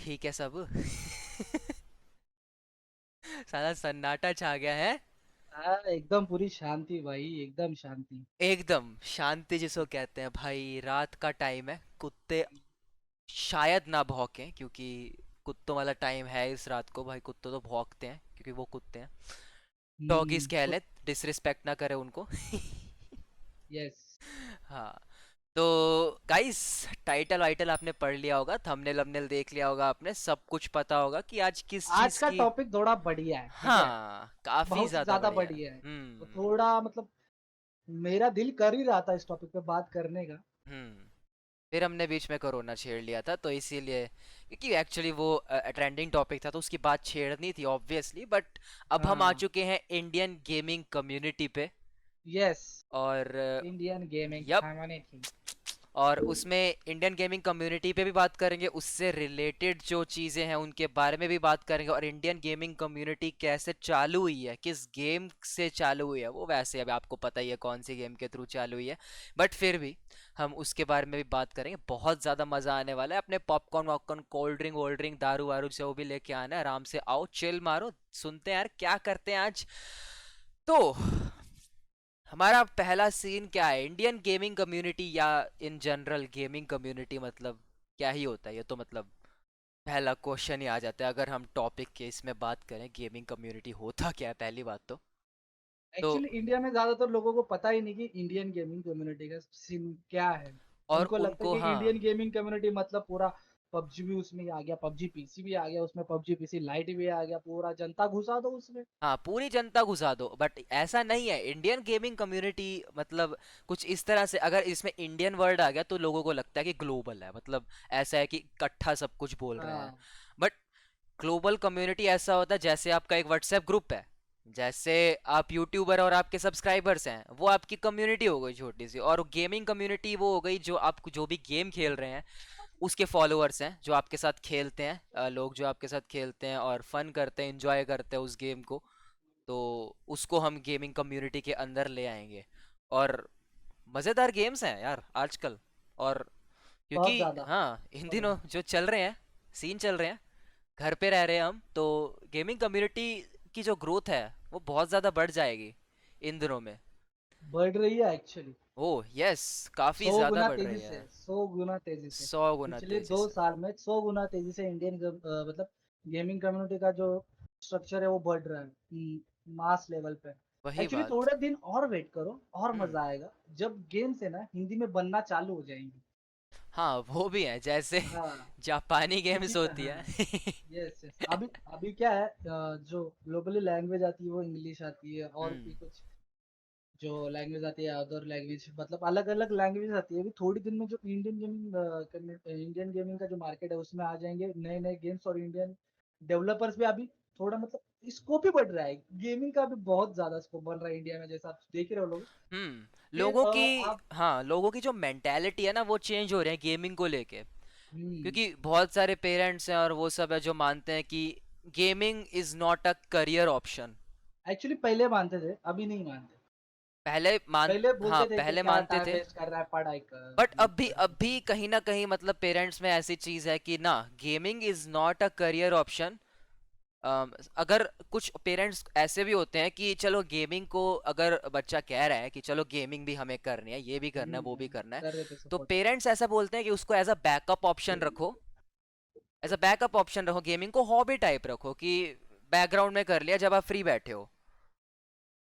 ठीक है सब। साला सन्नाटा छा गया है। हाँ, एकदम पूरी शांति भाई, एकदम शांति। एकदम शांति जिसको कहते हैं भाई, रात का टाइम है, कुत्ते शायद ना भौंकें क्योंकि कुत्तों वाला टाइम है इस रात को भाई। कुत्ते तो भौंकते हैं क्योंकि वो कुत्ते हैं। डॉगीज कह तो ले, डिसरिस्पेक्ट ना करे उनको। यस। हाँ। तो गाइस, टाइटल वाइटल आपने पढ़ लिया होगा, थंबनेल वंबनेल देख लिया होगा आपने, सब कुछ पता होगा कि आज किस आज चीज का की। टॉपिक थोड़ा बढ़िया है, ठीक है। हाँ, काफी बहुत ज्यादा ज्यादा बढ़िया है। बढ़िया है। तो हम्म। थोड़ा मतलब मेरा दिल कर ही रहा था इस टॉपिक पे बात करने का। हम्म। फिर हमने बीच में कोरोना छेड़ लिया था तो इसीलिए, क्योंकि एक्चुअली वो ट्रेंडिंग टॉपिक था तो उसकी बात छेड़नी थी ऑब्वियसली, बट अब हम आ हाँ। चुके हैं इंडियन गेमिंग कम्युनिटी पे। यस। और इंडियन गेमिंग यप, कम्युनिटी। और उसमें इंडियन गेमिंग कम्युनिटी पे भी बात करेंगे, उससे रिलेटेड जो चीज़ें हैं उनके बारे में भी बात करेंगे, और इंडियन गेमिंग कम्युनिटी कैसे चालू हुई है, किस गेम से चालू हुई है, वो वैसे अब आपको पता ही है कौन सी गेम के थ्रू चालू हुई है, बट फिर भी हम उसके बारे में भी बात करेंगे। बहुत ज़्यादा मज़ा आने वाला है। अपने पॉपकॉर्न वॉपकॉर्न, कोल्ड ड्रिंक वोल्ड ड्रिंक, दारू वारू जो भी लेके आना है, आराम से आओ, चिल मारो, सुनते हैं यार क्या करते हैं आज। तो हमारा पहला सीन क्या है, इंडियन गेमिंग कम्युनिटी या इन जनरल गेमिंग कम्युनिटी मतलब क्या ही होता है, ये तो मतलब पहला क्वेश्चन ही आ जाता है अगर हम टॉपिक के इसमें बात करें, गेमिंग कम्युनिटी होता क्या है पहली बात तो एक्चुअली इंडिया में ज्यादातर लोगों को पता ही नहीं कि इंडियन गेमिंग कम्युनिटी का सीन क्या है। और उनको लगता है उनको, कि हाँ। इंडियन गेमिंग कम्युनिटी मतलब पूरा पबजी भी उसमें ही आ गया, पबजी पीसी भी आ गया उसमें, पबजी पीसी लाइट भी आ गया, पूरा जनता घुसा दो उसमें। हाँ, पूरी जनता घुसा दो, बट ऐसा नहीं है। इंडियन गेमिंग कम्युनिटी मतलब कुछ इस तरह से, अगर इसमें इंडियन वर्ड आ गया तो लोगों को लगता है कि ग्लोबल है, मतलब ऐसा है कि इकट्ठा सब कुछ बोल रहे हैं। हाँ। बट ग्लोबल कम्युनिटी ऐसा होता है जैसे आपका एक व्हाट्सएप ग्रुप है, जैसे आप यूट्यूबर और आपके सब्सक्राइबर्स हैं, वो आपकी कम्युनिटी हो गई छोटी सी, और गेमिंग कम्युनिटी वो हो गई जो आप जो भी गेम खेल रहे हैं उसके फॉलोअर्स हैं, जो आपके साथ खेलते हैं, लोग जो आपके साथ खेलते हैं और फन करते हैं, एंजॉय करते हैं उस गेम को, तो उसको हम गेमिंग कम्युनिटी के अंदर ले आएंगे। और मज़ेदार गेम्स हैं यार आजकल। और क्योंकि बहुत ज्यादा। हाँ, इन दिनों जो चल रहे हैं, सीन चल रहे हैं, घर पे रह रहे हैं हम, तो गेमिंग कम्युनिटी की जो ग्रोथ है वो बहुत ज़्यादा बढ़ जाएगी इन दिनों में। बढ़ रही है एक्चुअली। ओह यस, काफ़ी 100 गुना ज़्यादा बढ़ तेजी रही से, है। 100 गुना तेजी से। 100 गुना पिछले तेजी दो से। साल में 100 गुना तेजी से इंडियन मतलब गेमिंग कम्युनिटी का जो स्ट्रक्चर है वो बढ़ रहा है मास लेवल पे। वही एक्चुअली बात। थोड़े दिन और वेट करो और हम्म। मजा आएगा जब गेम्स है ना हिंदी में बनना चालू हो जाएंगी। हाँ, वो भी है, जैसे हाँ। जापानी क्योंकि गेम्स होती हाँ। है। Yes yes. अभी अभी क्या है, जो ग्लोबली लैंग्वेज आती है वो इंग्लिश आती है, और हम्म। भी कुछ जो लैंग्वेज आती है अदर लैंग्वेज, मतलब अलग अलग लैंग्वेज आती है। अभी थोड़ी दिन में जो इंडियन गेमिंग का जो मार्केट है उसमें आ जाएंगे नए नए गेम्स, और इंडियन डेवलपर्स भी अभी थोड़ा मतलब स्कोप ही बढ़ रहा है। गेमिंग का भी बहुत ज्यादा स्कोप बन रहा है इंडिया में, जैसा आप देख ही रहे हो लोग। फिर लोगों की, आप। हाँ, लोगों की जो मेंटेलिटी है ना वो चेंज हो रहे हैं गेमिंग को लेके, हम्म। क्योंकि बहुत सारे पेरेंट्स हैं और वो सब है जो मानते हैं कि gaming is not a career option. Actually पहले मानते थे, अभी नहीं मानते। पहले मान पहले हाँ, बोलते थे कि पहले क्या मानते टाइम थे, वेस्ट कर रहा है, पढ़ाई कर, बट ये अब कर। भी कहीं ना कहीं मतलब पेरेंट्स में ऐसी चीज है कि ना, gaming is not a career option. अगर कुछ पेरेंट्स ऐसे भी होते हैं कि चलो गेमिंग को, अगर बच्चा कह रहा है कि चलो गेमिंग भी हमें करनी है, ये भी करना है, वो भी करना है, कर रहे थे तो सपोर्ट। पेरेंट्स ऐसा बोलते हैं कि उसको एज अ बैकअप ऑप्शन रखो, एज अ बैकअप ऑप्शन रखो, गेमिंग को हॉबी टाइप रखो कि बैकग्राउंड में कर लिया जब आप फ्री बैठे हो।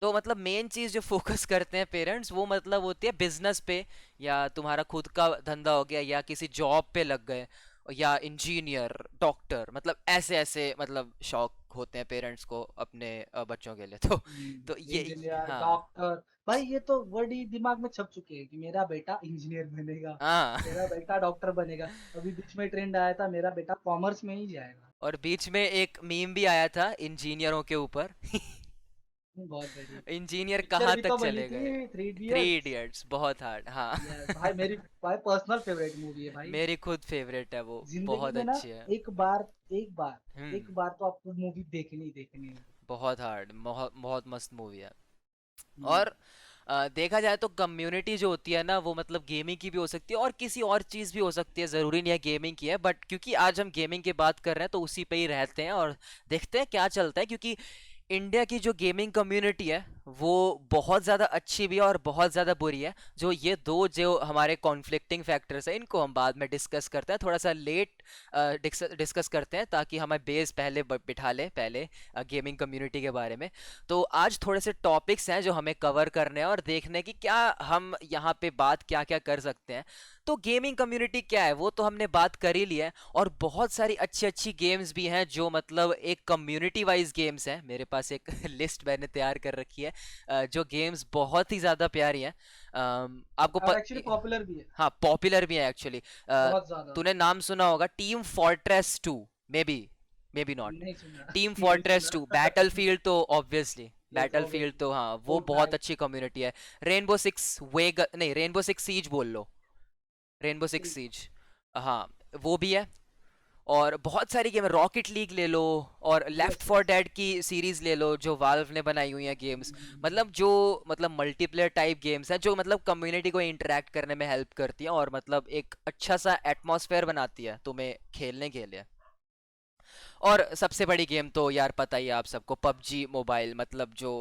तो मतलब मेन चीज जो फोकस करते हैं पेरेंट्स, वो मतलब होती है बिजनेस पे, या तुम्हारा खुद का धंधा हो गया, या किसी जॉब पे लग गए, या इंजीनियर, डॉक्टर, मतलब ऐसे ऐसे मतलब शौक होते हैं पेरेंट्स को अपने बच्चों के लिए। तो ये, इंजीनियर हाँ। डॉक्टर। भाई ये तो वर्ड ही दिमाग में छप चुके हैं कि मेरा बेटा इंजीनियर बनेगा, हाँ। मेरा बेटा डॉक्टर बनेगा। अभी बीच में ट्रेंड आया था मेरा बेटा कॉमर्स में ही जाएगा। और बीच में एक मीम भी आया था इंजीनियरों के ऊपर। बहुत बढ़िया। इंजीनियर पिक्चर कहाँ भी तक तो बनी चले गए। थी, थ्री थ्री इडियट्स। इडियट्स बहुत हार्ड, हाँ। यस भाई, मेरी भाई पर्सनल फेवरेट मूवी है भाई। मेरी खुद फेवरेट है वो, जिंदगी बहुत में ना अच्छी है। एक बार, एक बार, हम्म। एक बार तो आपको मूवी देखनी ही देखनी है। बहुत हार्ड, बहुत बहुत मस्त मूवी है। हम्म। और देखा जाए तो कम्युनिटी जो होती है ना वो मतलब गेमिंग की भी हो सकती है और किसी और चीज़ भी हो सकती है, ज़रूरी नहीं है गेमिंग की है, बट क्योंकि आज हम गेमिंग की बात कर रहे हैं तो उसी पे ही रहते हैं और देखते हैं क्या चलता है, क्योंकि इंडिया की जो गेमिंग कम्युनिटी है वो बहुत ज़्यादा अच्छी भी है और बहुत ज़्यादा बुरी है। जो ये दो जो हमारे कॉन्फ्लिक्टिंग फैक्टर्स हैं इनको हम बाद में डिस्कस करते हैं, थोड़ा सा लेट डिस्कस करते हैं ताकि हमें बेस पहले बिठा ले पहले गेमिंग कम्युनिटी के बारे में। तो आज थोड़े से टॉपिक्स हैं जो हमें कवर करने हैं और देखने की क्या हम यहाँ पे बात क्या क्या कर सकते हैं। तो गेमिंग कम्युनिटी क्या है वो तो हमने बात कर ही लिया है, और बहुत सारी अच्छी अच्छी गेम्स भी हैं जो मतलब एक कम्युनिटी वाइज गेम्स हैं। मेरे पास एक लिस्ट मैंने तैयार कर रखी है, जो गेम्स बहुत ही ज़्यादा प्यारी हैं। और एक्चुअली पॉपुलर भी है, हाँ पॉपुलर भी है एक्चुअली। बहुत ज्यादा। तूने नाम सुना होगा team fortress 2, may be not. नहीं सुना। टीम नहीं फोर्ट्रेस 2, सुना। बैटलफील्ड तो ऑब्वियसली, यस बैटलफील्ड ऑब्वियसली। तो हाँ वो फुल बहुत फैक्ट। अच्छी कम्युनिटी है। रेनबो सिक्स वेग नहीं, रेनबो सिक्स सीज बोल लो, रेनबो सिक्स सीज, हाँ वो भी है। और बहुत सारी गेम, रॉकेट लीग ले लो और left yes for yes. Dead की सीरीज ले लो जो वाल्व ने बनाई हुई है गेम्स। मतलब जो मतलब मल्टीप्लेयर टाइप गेम्स हैं जो मतलब कम्युनिटी को इंटरेक्ट करने में हेल्प करती हैं और मतलब एक अच्छा सा एटमॉस्फेयर बनाती है तुम्हें खेलने के लिए। और सबसे बड़ी गेम तो यार पता ही है आप सबको, पबजी मोबाइल, मतलब जो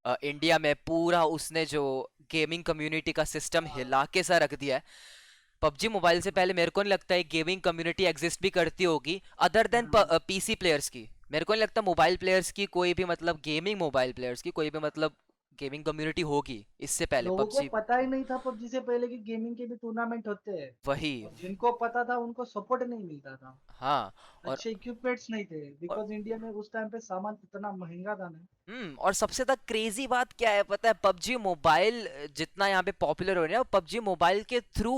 इंडिया में पूरा उसने जो गेमिंग कम्युनिटी का सिस्टम हिला के सा रख दिया है। पबजी मोबाइल से पहले मेरे को नहीं लगता है गेमिंग कम्युनिटी एग्जिस्ट भी करती होगी अदर देन पीसी प्लेयर्स की। मेरे को नहीं लगता मोबाइल प्लेयर्स की कोई भी मतलब गेमिंग मोबाइल प्लेयर्स की कोई भी मतलब गेमिंग कम्युनिटी होगी इससे पहले लोगों को पबजी। पता ही नहीं था पबजी से पहले कि गेमिंग के भी टूर्नामेंट होते हैं। वही। और जिनको पता था उनको सपोर्ट नहीं मिलता था। हाँ। और अच्छे इक्विपमेंट्स नहीं थे, और बिकॉज इंडिया में उस टाइम पे सामान इतना महंगा था ना। और सबसे ज्यादा क्रेजी बात क्या है पता है, पबजी मोबाइल जितना यहाँ पे पॉपुलर हो रहा है पबजी मोबाइल के थ्रू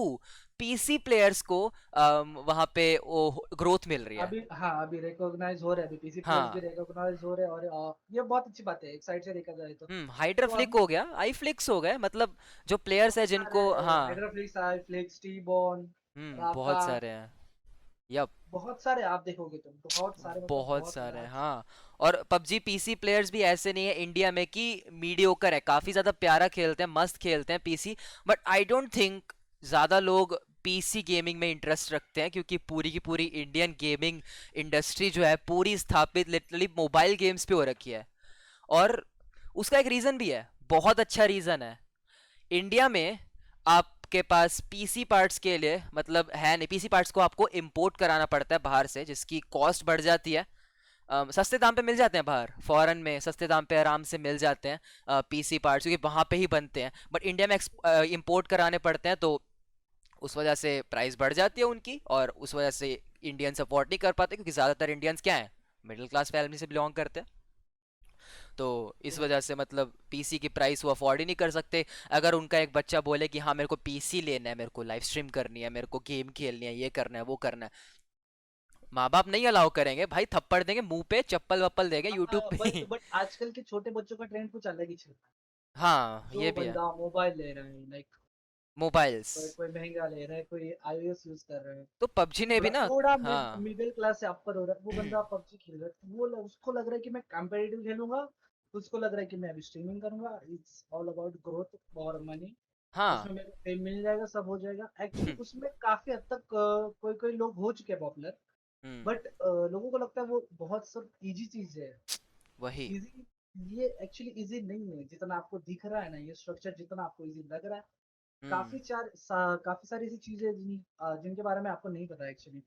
पीसी प्लेयर्स को वहां पे वो ग्रोथ मिल रही है। अभी हाँ, अभी रिकॉग्नाइज हो रहे हैं, अभी पीसी प्लेयर्स भी हाँ। रिकॉग्नाइज हो रहे हैं। और ये बहुत अच्छी बात है एक साइड से देखा जाए तो। हाइड्रा तो फ्लिक हम हो गया, आई फ्लिक्स हो गए, मतलब जो प्लेयर्स है बहुत सारे जिनको हाँ। हाइड्रोफ्लिक्स, फ्लिक्स, टी बॉन, राका, बहुत सारे हैं। यप। बहुत सारे आप देखोगे तो बहुत सारे, मतलब बहुत बहुत सारे हैं लाख। हाँ। और पबजी पीसी प्लेयर्स भी ऐसे नहीं है इंडिया में कि मीडियोकर है, काफी ज्यादा प्यारा खेलते हैं, मस्त खेलते हैं PC, but I don't think ज्यादा लोग पीसी गेमिंग में इंटरेस्ट रखते हैं, क्योंकि पूरी की पूरी इंडियन गेमिंग इंडस्ट्री जो है पूरी स्थापित लिटरली मोबाइल गेम्स पे हो रखी है। और उसका एक रीजन भी है, बहुत अच्छा रीजन है। इंडिया में आपके पास पीसी पार्ट्स के लिए मतलब है नहीं, पीसी पार्ट्स को आपको इंपोर्ट कराना पड़ता है बाहर से जिसकी कॉस्ट बढ़ जाती है। सस्ते दाम पे मिल जाते हैं बाहर फॉरेन में, सस्ते दाम पे आराम से मिल जाते हैं पीसी पार्ट्स, क्योंकि वहाँ पे ही बनते हैं, बट इंडिया में इंपोर्ट कराने पड़ते हैं, तो उस वजह से प्राइस बढ़ जाती है उनकी, और उस वजह से इंडियन सपोर्ट नहीं कर पाते, क्योंकि ज़्यादातर इंडियंस क्या हैं, मिडिल क्लास फैमिली से बिलोंग करते हैं। तो इस वजह से मतलब पीसी की प्राइस वो अफोर्ड ही नहीं कर सकते। अगर उनका एक बच्चा बोले कि हाँ मेरे को पीसी लेना है, मेरे को लाइव स्ट्रीम करनी है, मेरे को गेम खेलनी है, ये करना है वो करना है, माँ बाप नहीं अलाउ करेंगे भाई, थप्पड़ देंगे मुंह पे, चप्पल वप्पल देंगे यूट्यूब पे बट ही। बट आजकल के छोटे बच्चों का ट्रेंड कुछ अलग ही चल रहा है। हाँ जो ये भी है। बंदा मोबाइल ले रहा है, लाइक मोबाइल्स। कोई कोई महंगा ले रहा है, कोई iOS यूज कर रहा है, तो पबजी ने भी थोड़ा ना। थोड़ा हाँ। मिडिल क्लास से अपर हो रहा है, वो बंदा पबजी खेल रहा है, तो उसको लग रहा है कि मैं कंपेटिटिव खेलूंगा। उसको लग रहा है कि मैं अभी स्ट्रीमिंग करूंगा, इट्स ऑल अबाउट ग्रोथ और मनी। हाँ। उसमें मेरे को फेम मिल जाएगा, सब हो जाएगा। एक्चुअली उसमें काफी हद तक कोई कोई लोग हो चुके हैं पॉपुलर। हम्म। बट लोगों को लगता है वो बहुत सब इजी चीज है। वही। इजी, ये एक्चुअली इजी नहीं है जितना आपको दिख रहा है ना, ये स्ट्रक्चर जितना आपको इजी लग रहा है। हम्म। काफी सारी ऐसी चीजें जिनके बारे में आपको नहीं पता एक्चुअली।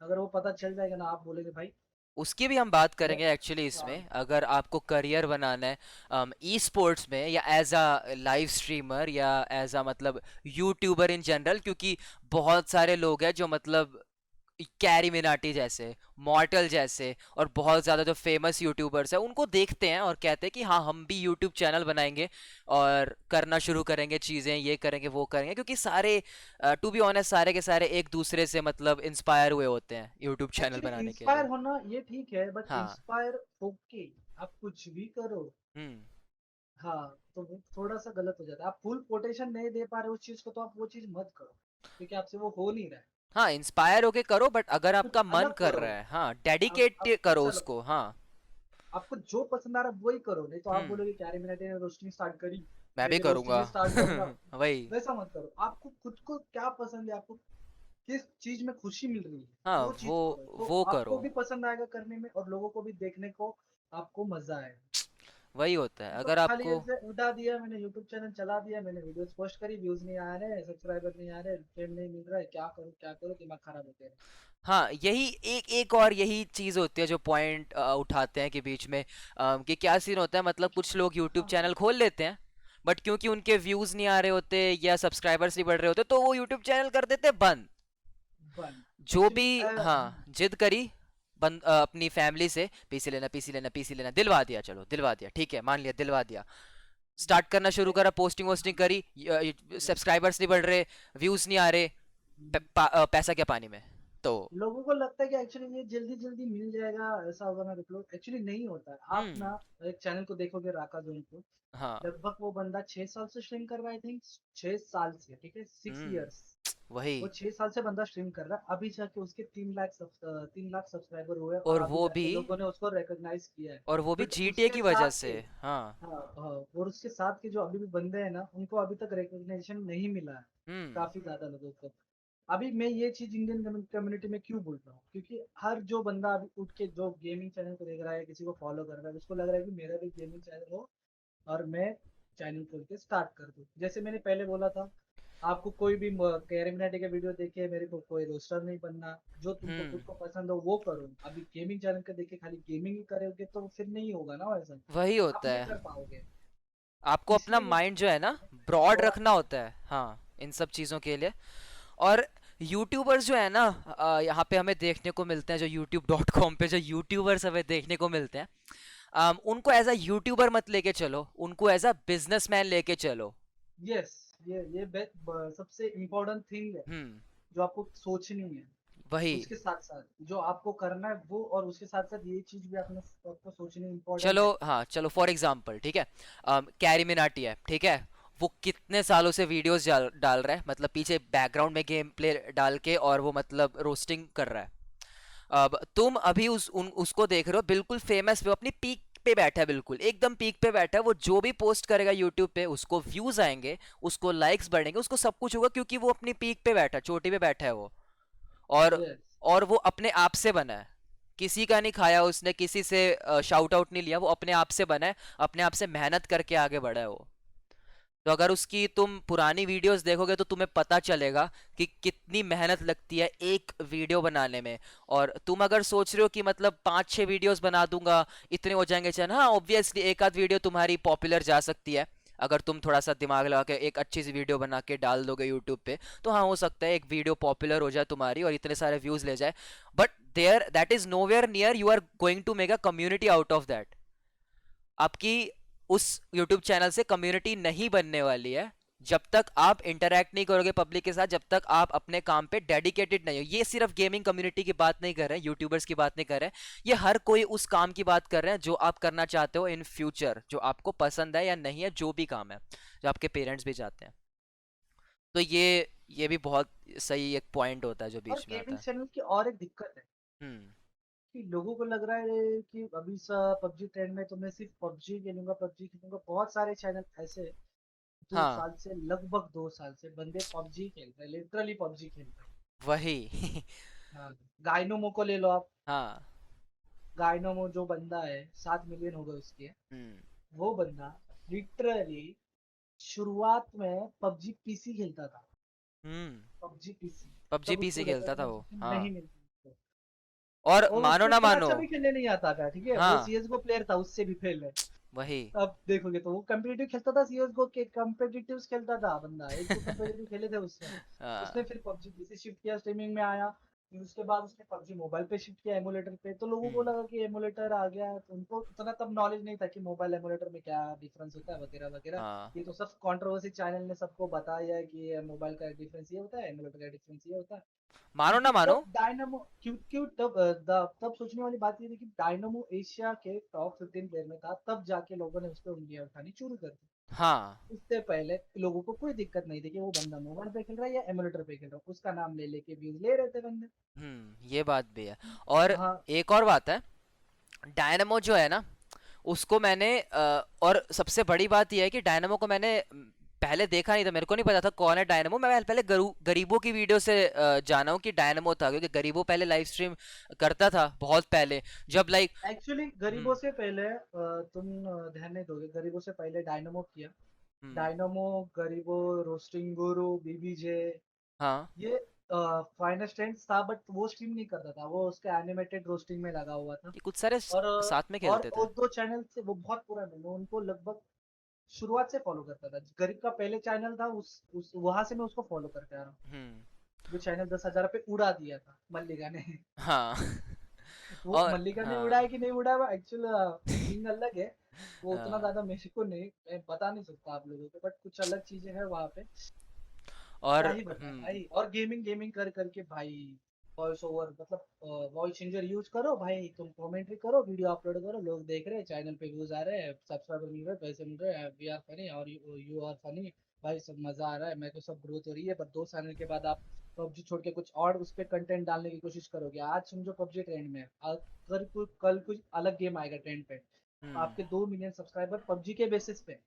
अगर वो पता चल जाएगा ना, आप बोलेगे भाई। उसकी भी हम बात मैं करेंगे एक्चुअली हाँ इसमें, अगर आपको करियर बनाना है ई स्पोर्ट्स में या एज अ लाइव स्ट्रीमर या एज अ मतलब यूट्यूबर इन जनरल, क्योंकि बहुत सारे लोग हैं जो मतलब कैरी मिनाटी जैसे, मॉर्टल जैसे और बहुत ज़्यादा जो फेमस यूट्यूबर्स हैं उनको देखते हैं और कहते हैं कि हाँ हम भी यूट्यूब चैनल बनाएंगे और करना शुरू करेंगे चीज़ें, ये करेंगे वो करेंगे, क्योंकि सारे टू बी ऑनेस्ट सारे के सारे एक दूसरे से मतलब इंस्पायर हुए होते हैं यूट्यूब चैनल एक्चुअली बनाने के इंस्पायर लिए। होना ये ठीक है, बट हाँ। इंस्पायर होके आप कुछ भी करो, हम्म। हाँ, तो वो थोड़ा सा गलत हो जाता है। आप फुल पोटेंशियल नहीं दे पा रहे उस चीज को, तो आप वो चीज मत करो, क्योंकि आपसे वो हो नहीं रहा है। हाँ इंस्पायर होके करो, बट अगर कुछ आपका मन अलग कर करो। रहा है, हाँ आप डेडिकेट करो कुछ अलग, उसको, हाँ। आपको जो पसंद आ रहा है वही करो, नहीं तो आप हम्म। बोलोगे क्या रे, मैंने रोस्टिंग स्टार्ट करी, मैं भी पहले रोस्टिंग करूंगा। स्टार्ट करूंगा। वही। वैसा मत करो, आपको खुद को क्या पसंद है, आपको किस चीज में खुशी मिल रही है, हाँ, वो चीज करो, तो वो आपको करो। भी पसंद आएगा करने में और लोगों को भी देखने को आपको मजा आएगा। वही होता है तो अगर खाली आपको। ऐसे उठा दिया मैंने, यूट्यूब चैनल चला दिया मैंने, वीडियोस पोस्ट करी, व्यूज नहीं आ रहे, सब्सक्राइबर नहीं आ रहे, फेम नहीं मिल रहा है, क्या करूँ, दिमाग खराब हो गया। हाँ, यही एक एक और यही चीज होती है जो पॉइंट उठाते हैं कि बीच में कि क्या सीन होता है, मतलब कुछ लोग यूट्यूब हाँ, चैनल खोल लेते हैं, बट क्योंकि उनके व्यूज नहीं आ रहे होते या सब्सक्राइबर्स नहीं बढ़ रहे होते तो वो यूट्यूब चैनल कर देते बंद। बन जो एक्चुअली भी, हाँ, जिद करी, बंद, अपनी फैमिली से पीसी लेना, पीसी लेना, पीसी लेना, दिलवा दिया, चलो दिलवा दिया, ठीक है, मान लिया, दिलवा दिया, स्टार्ट करना शुरू करा, पोस्टिंग वोस्टिंग करी, सब्सक्राइबर्स नहीं बढ़ रहे, व्यूज नहीं आ रहे, पैसा क्या पानी में। तो लोगों को लगता है कि एक्चुअली ये जल्दी जल्दी मिल जाएगा, ऐसा होगा ना, रुक लो, एक्चुअली नहीं होता है। आप हम्म। ना एक चैनल को देखोगे, राका जोन को, हाँ। लगभग वो बंदा 6 साल से स्ट्रीम कर रहा है, आई थिंक 6 साल से, ठीक है, सिक्स हम्म। ईयर्स वही। वो 6 साल से बंदा स्ट्रीम कर रहा है, अभी जाके उसके 3 लाख सब्सक्राइबर हुए और और अभी वो भी, जाके लोगों ने उसको रिकॉग्नाइज किया है। और वो भी बट जीटीए उसके की वजह साथ से। के, हाँ। हाँ हाँ, और उसके साथ के जो अभी भी बंदे हैं ना, उनको अभी तक रिकॉग्निशन नहीं मिला है, हम्म। काफी ज्यादा लोगों को। अभी मैं ये चीज इंडियन कम्युनिटी में क्यों बोल रहा हूँ, क्योंकि हर जो बंदा अभी उठ के जो गेमिंग चैनल को देख रहा है, किसी को फॉलो कर रहा है, उसको लग रहा है कि मेरा भी गेमिंग चैनल हो और मैं चैनल खोल के स्टार्ट कर दूं। जैसे मैंने पहले बोला था, आपको कोई भी कैरिमिनाटी का वीडियो देखे, मेरे को कोई रोस्टर नहीं बनना, जो तुमको हम्म। खुद को पसंद हो वो करो। अभी गेमिंग चैनल का देखे खाली गेमिंग ही करोगे तो फिर नहीं होगा ना वैसा, वही आप होता नहीं है, कर पाओगे। आपको अपना इसलिए मैं माइंड जो है ना ब्रॉड थोड़ा, रखना होता है, हाँ, इन सब चीज़ों के लिए। और यूट्यूबर्स जो है ना, यहाँ पे हमें देखने को मिलते हैं, जो youtube.com पे जो यूट्यूबर्स हमें देखने को मिलते हैं, उनको एज अ यूट्यूबर मत लेके चलो, उनको एज अ बिजनेसमैन लेके चलो। यस, सबसे इम्पोर्टेंट थिंग है हम्म। जो आपको सोचनी है। वही। उसके साथ साथ जो आपको करना है वो, और उसके साथ साथ ये चीज भी आपने आपको सोचनी इम्पोर्टेंट चलो, है। हाँ, चलो फॉर एग्जांपल, ठीक है, कैरी मिनाटी है, ठीक है, वो कितने सालों से वीडियोस डाल रहा है, मतलब पीछे बैकग्राउंड में गेम प्ले डाल के, और वो मतलब रोस्टिंग कर रहा है। अब तुम अभी उसको देख रहे हो, बिल्कुल फेमस पे, अपनी पीक पे बैठा है, बिल्कुल एकदम पीक पे बैठा है, वो जो भी पोस्ट करेगा यूट्यूब पे उसको व्यूज आएंगे, उसको लाइक्स बढ़ेंगे, उसको सब कुछ होगा, क्योंकि वो अपनी पीक पे बैठा है, चोटी पे बैठा है वो। और यस, और वो अपने आप से बना है, किसी का नहीं खाया उसने, किसी से शाउट आउट नहीं लिया, वो अपने आप से बना है, अपने आप से मेहनत करके आगे बढ़ा है वो। तो अगर उसकी तुम पुरानी वीडियोस देखोगे तो तुम्हें पता चलेगा कि कितनी मेहनत लगती है एक वीडियो बनाने में। और तुम अगर सोच रहे हो कि मतलब 5-6 वीडियोस बना दूंगा, इतने हो जाएंगे चैनल, हाँ ऑब्वियसली एक आध वीडियो तुम्हारी पॉपुलर जा सकती है, अगर तुम थोड़ा सा दिमाग लगा के एक अच्छी सी वीडियो बना के डाल दोगे यूट्यूब पे, तो हाँ हो सकता है एक वीडियो पॉपुलर हो जाए तुम्हारी और इतने सारे व्यूज ले जाए। But there that is nowhere near you are going to make a community out of that. आपकी उस YouTube चैनल से कम्युनिटी नहीं बनने वाली है जब तक आप इंटरैक्ट नहीं करोगे पब्लिक के साथ, जब तक आप अपने काम पे डेडिकेटेड नहीं हो। ये सिर्फ गेमिंग कम्युनिटी की बात नहीं कर रहे हैं, यूट्यूबर्स की बात नहीं कर रहे हैं, ये हर कोई उस काम की बात कर रहे हैं जो आप करना चाहते हो इन फ्यूचर, जो आपको पसंद है या नहीं है, जो भी काम है, जो आपके पेरेंट्स भी चाहते हैं। तो ये भी बहुत सही एक पॉइंट होता है जो और बीच में आता गेमिंग है। चैनल की और एक दिक्कत है हम्म। कि लोगों को लग रहा है कि अभी सा पबजी ट्रेंड में, तो मैं सिर्फ पबजी खेलूंगा, पबजी खेलूंगा। बहुत सारे चैनल ऐसे, दो हाँ। साल से लगभग 2 साल से बंदे पबजी खेल रहे हैं, लिटरली पबजी खेल रहे वही। हैं। हाँ, गाइनोमो को ले लो आप। हाँ। गाइनोमो जो बंदा है, 7 मिलियन हो गए उसके, हम्म। वो बंदा लिटरली शुरुआत में पबजी पीसी खेलता था, हम्म। पबजी पीसी, पबजी तब पीसी उसको खेलता था वो, रिकॉग्निशन हाँ। नहीं मिलती उसको। और और मानो उसको ना इतना मानो। अच्छा भी खेलने नहीं आता था, ठीक है, वो हाँ। सीएसगो प्लेयर था, उससे भी फेल है। वही। अब देखोगे तो वो कम्पिटिटिव खेलता था, सीएसगो के कम्पिटिटिव खेलता था बंदा, एक दो कम्पिटिटिव खेले थे उसने। उसने हाँ। फिर पबजी पीसी शिफ्ट किया, स्ट्रीमिंग में आया, फिर उसके बाद उसने पबजी मोबाइल पे शिफ्ट किया, एमुलेटर पे। तो लोगों को हम्म। लगा कि एमुलेटर आ गया है, तो उनको इतना तब नॉलेज नहीं था कि मोबाइल एमुलेटर में क्या डिफरेंस होता है वगैरह वगैरह। हाँ। ये तो सब कंट्रोवर्सी चैनल ने सबको बताया है कि मोबाइल का डिफरेंस ये होता है, एमुलेटर का डिफरेंस ये होता है। मानो ना क्योंकि मानो। तब डायनामो, क्योंकि तब सोचने वाली बात ये थी कि डायनामो एशिया के टॉप 15 प्लेयर में था, तब जाके लोगों ने उस पर उंगलियां उठानी शुरू कर दी। हाँ। उससे पहले लोगों को कोई दिक्कत नहीं थी कि वो बंदा मोबाइल पे खेल रहा है या एमुलेटर पे खेल रहा है, उसका नाम ले लेके व्यूज ले रहे थे बंदे। ये बात भी है। और हाँ, एक और बात है, डायनामो जो है ना, उसको मैंने और सबसे बड़ी बात यह है कि डायनामो को मैंने पहले देखा नहीं था, मेरे को नहीं पता था कौन है डायनामो। मैं पहले गरीबों की वीडियो से जाना हूँ कि डायनामो था, क्योंकि गरीबों पहले लाइव स्ट्रीम करता था बहुत पहले, जब लाइक। एक्चुअली गरीबों से पहले तुम ध्यान नहीं दोगे, गरीबों से पहले डायनामो किया। हम्म। डायनामो, गरीबो, रोस्टिंग गुरु, बीबीजे, हाँ, ये फाइनेस्ट टेंस था, बट वो स्ट्रीम नहीं करता था, वो उसके एनिमेटेड रोस्टिंग में लगा हुआ था। ये कुछ सारे और साथ में और खेलते थे। वो दो चैनल से वो बहुत पुराने, मैं उनको लगभग शुरुआत से फॉलो करता था। गरीब का पहले चैनल था, उस वहां से मैं उसको फॉलो करते आ रहा हूँ। हम्म। जो चैनल 10,000 पे उड़ा दिया था मल्लिका ने। हाँ। वो और मल्लिका ने उड़ाया हाँ। कि नहीं उड़ाया, वो एक्चुअल सीन अलग है। वो उतना हाँ। ज्यादा मेरे को नहीं, मैं बता नहीं सकता आप लोगों को, बट कुछ अलग चीजें हैं वहां पे। और क्या ही बताएं भाई। और गेमिंग गेमिंग कर करके भाई, वॉइस ओवर मतलब वॉइस चेंजर यूज करो भाई, तुम कमेंट्री करो, वीडियो अपलोड करो, लोग देख रहे हैं, चैनल पे व्यूज आ रहे हैं, सब्सक्राइबर मिल रहे हैं, पैसे मिल रहे हैं, वी आर फनी और यू आर फनी। भाई सब मजा आ रहा है, मेरे को सब ग्रोथ हो रही है। पर 2 साल के बाद आप पबजी छोड़ के कुछ और उस पर कंटेंट डालने की कोशिश करोगे। आज समझो पबजी ट्रेंड में है, अगर कोई कल कुछ अलग गेम आएगा ट्रेंड पे, तो हम्म। आपके 2 मिलियन सब्सक्राइबर पबजी के बेसिस पे।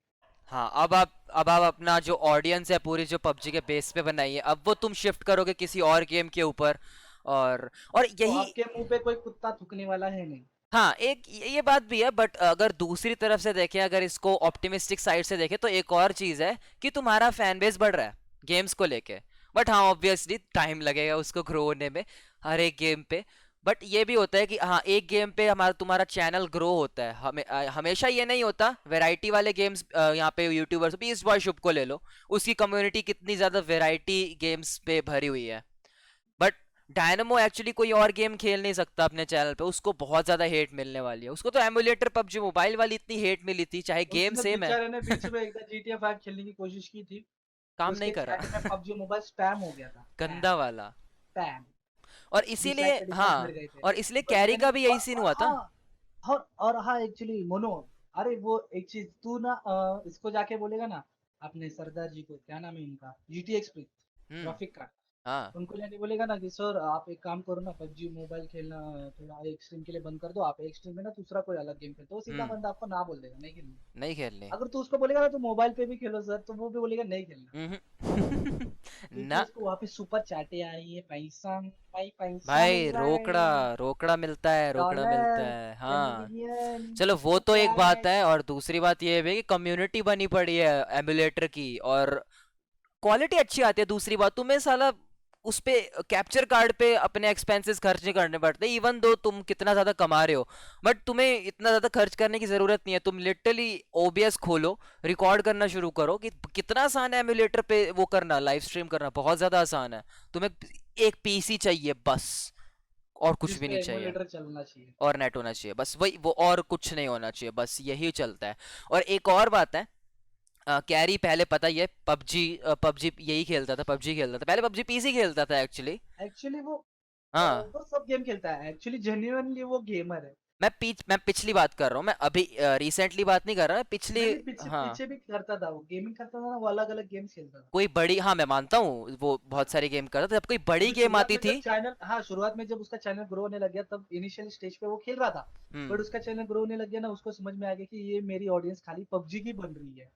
हाँ, अब आप अपना जो ऑडियंस है पूरी जो पबजी के बेस पे बनाई है, अब वो तुम शिफ्ट करोगे किसी और गेम के ऊपर। और तो यही। आपके मुंह पे कोई कुत्ता थूकने वाला है नहीं। हाँ, एक ये बात भी है, बट अगर दूसरी तरफ से देखें, अगर इसको ऑप्टिमिस्टिक साइड से देखें, तो एक और चीज़ है कि तुम्हारा फैन बेस बढ़ रहा है गेम्स को लेके। बट हाँ, ऑब्वियसली टाइम लगेगा उसको ग्रो होने में, हर एक गेम पे। बट ये भी होता है कि हाँ, एक गेम पे हमारा तुम्हारा चैनल ग्रो होता है, हमेशा ये नहीं होता। वैरायटी वाले गेम्स, यहाँ पे यूट्यूबर्स, बीस्ट बॉय शुभ को ले लो, उसकी कम्युनिटी कितनी ज़्यादा वैरायटी गेम्स पे भरी हुई है। बट डायनामो एक्चुअली कोई और गेम खेल नहीं सकता अपने चैनल पे, उसको बहुत ज्यादा हेट मिलने वाली है। उसको तो एमुलेटर पबजी मोबाइल वाली इतनी हेट मिली थी, चाहे गेम उसने सेम है। बेचारे ने बीच में एक GTA 5 खेलने की कोशिश की थी। काम नहीं उसके कर चैट में रहा। पबजी मोबाइल स्पैम हो गया था, स्पैम। गंदा वाला। स्पैम। और 20 लाख इसीलिए क्रेडिट कार्ड हाँ, मर गए थे। और इसलिए बट कैरी मैंने का भी यही सीन हुआ था। हाँ। और हाँ एक्चुअली मोनो, अरे वो एक चीज तू ना इसको जाके बोलेगा ना, अपने सरदार जी को, क्या नाम है उनका, GTX पे, हम्म। ग्राफिक कार्ड, हाँ। उनको जाके बोलेगा ना कि सर आप एक काम करो ना, पबजी मोबाइल खेलना थोड़ा एक स्ट्रीम के लिए बंद कर दो, आप एक स्ट्रीम में ना दूसरा कोई अलग गेम खेलो, तो वो सीधा हम्म। बंदा आपको ना बोल देगा नहीं खेलना। नहीं खेलने। अगर तू उसको बोलेगा ना तो मोबाइल पे भी खेलो सर, तो वो भी बोलेगा नहीं खेलना। हम्म। क्योंकि ना। उसको वहां पे सुपर चैटे आई है, पैसा भाई, पैसा भाई मिल रहा रोकड़ा, है, रोकड़ा मिलता है, रोकड़ा मिलता डॉलर, है, हाँ। कैनेडियन, चलो वो तो एक बात रुपए। है, और दूसरी बात ये भी है कि कम्युनिटी बनी पड़ी है एमुलेटर की, और क्वालिटी अच्छी आती है। दूसरी बात, तुम्हें साला उस पे कैप्चर कार्ड पे अपने एक्सपेंसेस खर्च नहीं करने पड़ते, इवन दो तुम कितना ज्यादा कमा रहे हो। बट तुम्हें इतना ज्यादा खर्च करने की जरूरत नहीं है, तुम लिटरली ओबीएस खोलो, रिकॉर्ड करना शुरू करो। कि कितना आसान है एमुलेटर पे वो करना, लाइव स्ट्रीम करना बहुत ज्यादा आसान है। तुम्हें एक पीसी चाहिए बस, और कुछ जिस भी पे नहीं चाहिए। एमुलेटर चलना चाहिए। और नेट होना चाहिए बस, वही वो, और कुछ नहीं होना चाहिए, बस यही चलता है। और एक और बात है, कैरी पहले पता ही है पबजी, पबजी यही खेलता था, पबजी खेलता था पहले, पबजी पीसी खेलता था एक्चुअली। एक्चुअली हाँ। वो सब गेम खेलता है, एक्चुअली जेन्युइनली वो गेमर है। मैं पिछली बात कर रहा हूँ, मैं अभी रिसेंटली बात नहीं कर रहा, मैं पिछली। नहीं नहीं, पीछे हाँ। पीछे भी करता था, वो गेमिंग करता था ना, वो अलग अलग गेम्स खेलता था। कोई बड़ी, हाँ मैं मानता हूँ वो बहुत सारी गेम करता था, जब कोई बड़ी अभी गेम शुरुआत आती में थी। जब चैनल, हाँ शुरुआत में जब उसका चैनल ग्रो होने लग गया, तब इनिशियल स्टेज पे वो खेल रहा था। हम्म। बट उसका चैनल ग्रो होने लग गया ना, उसको समझ में आ गया कि ये मेरी ऑडियंस खाली पबजी की बन रही है।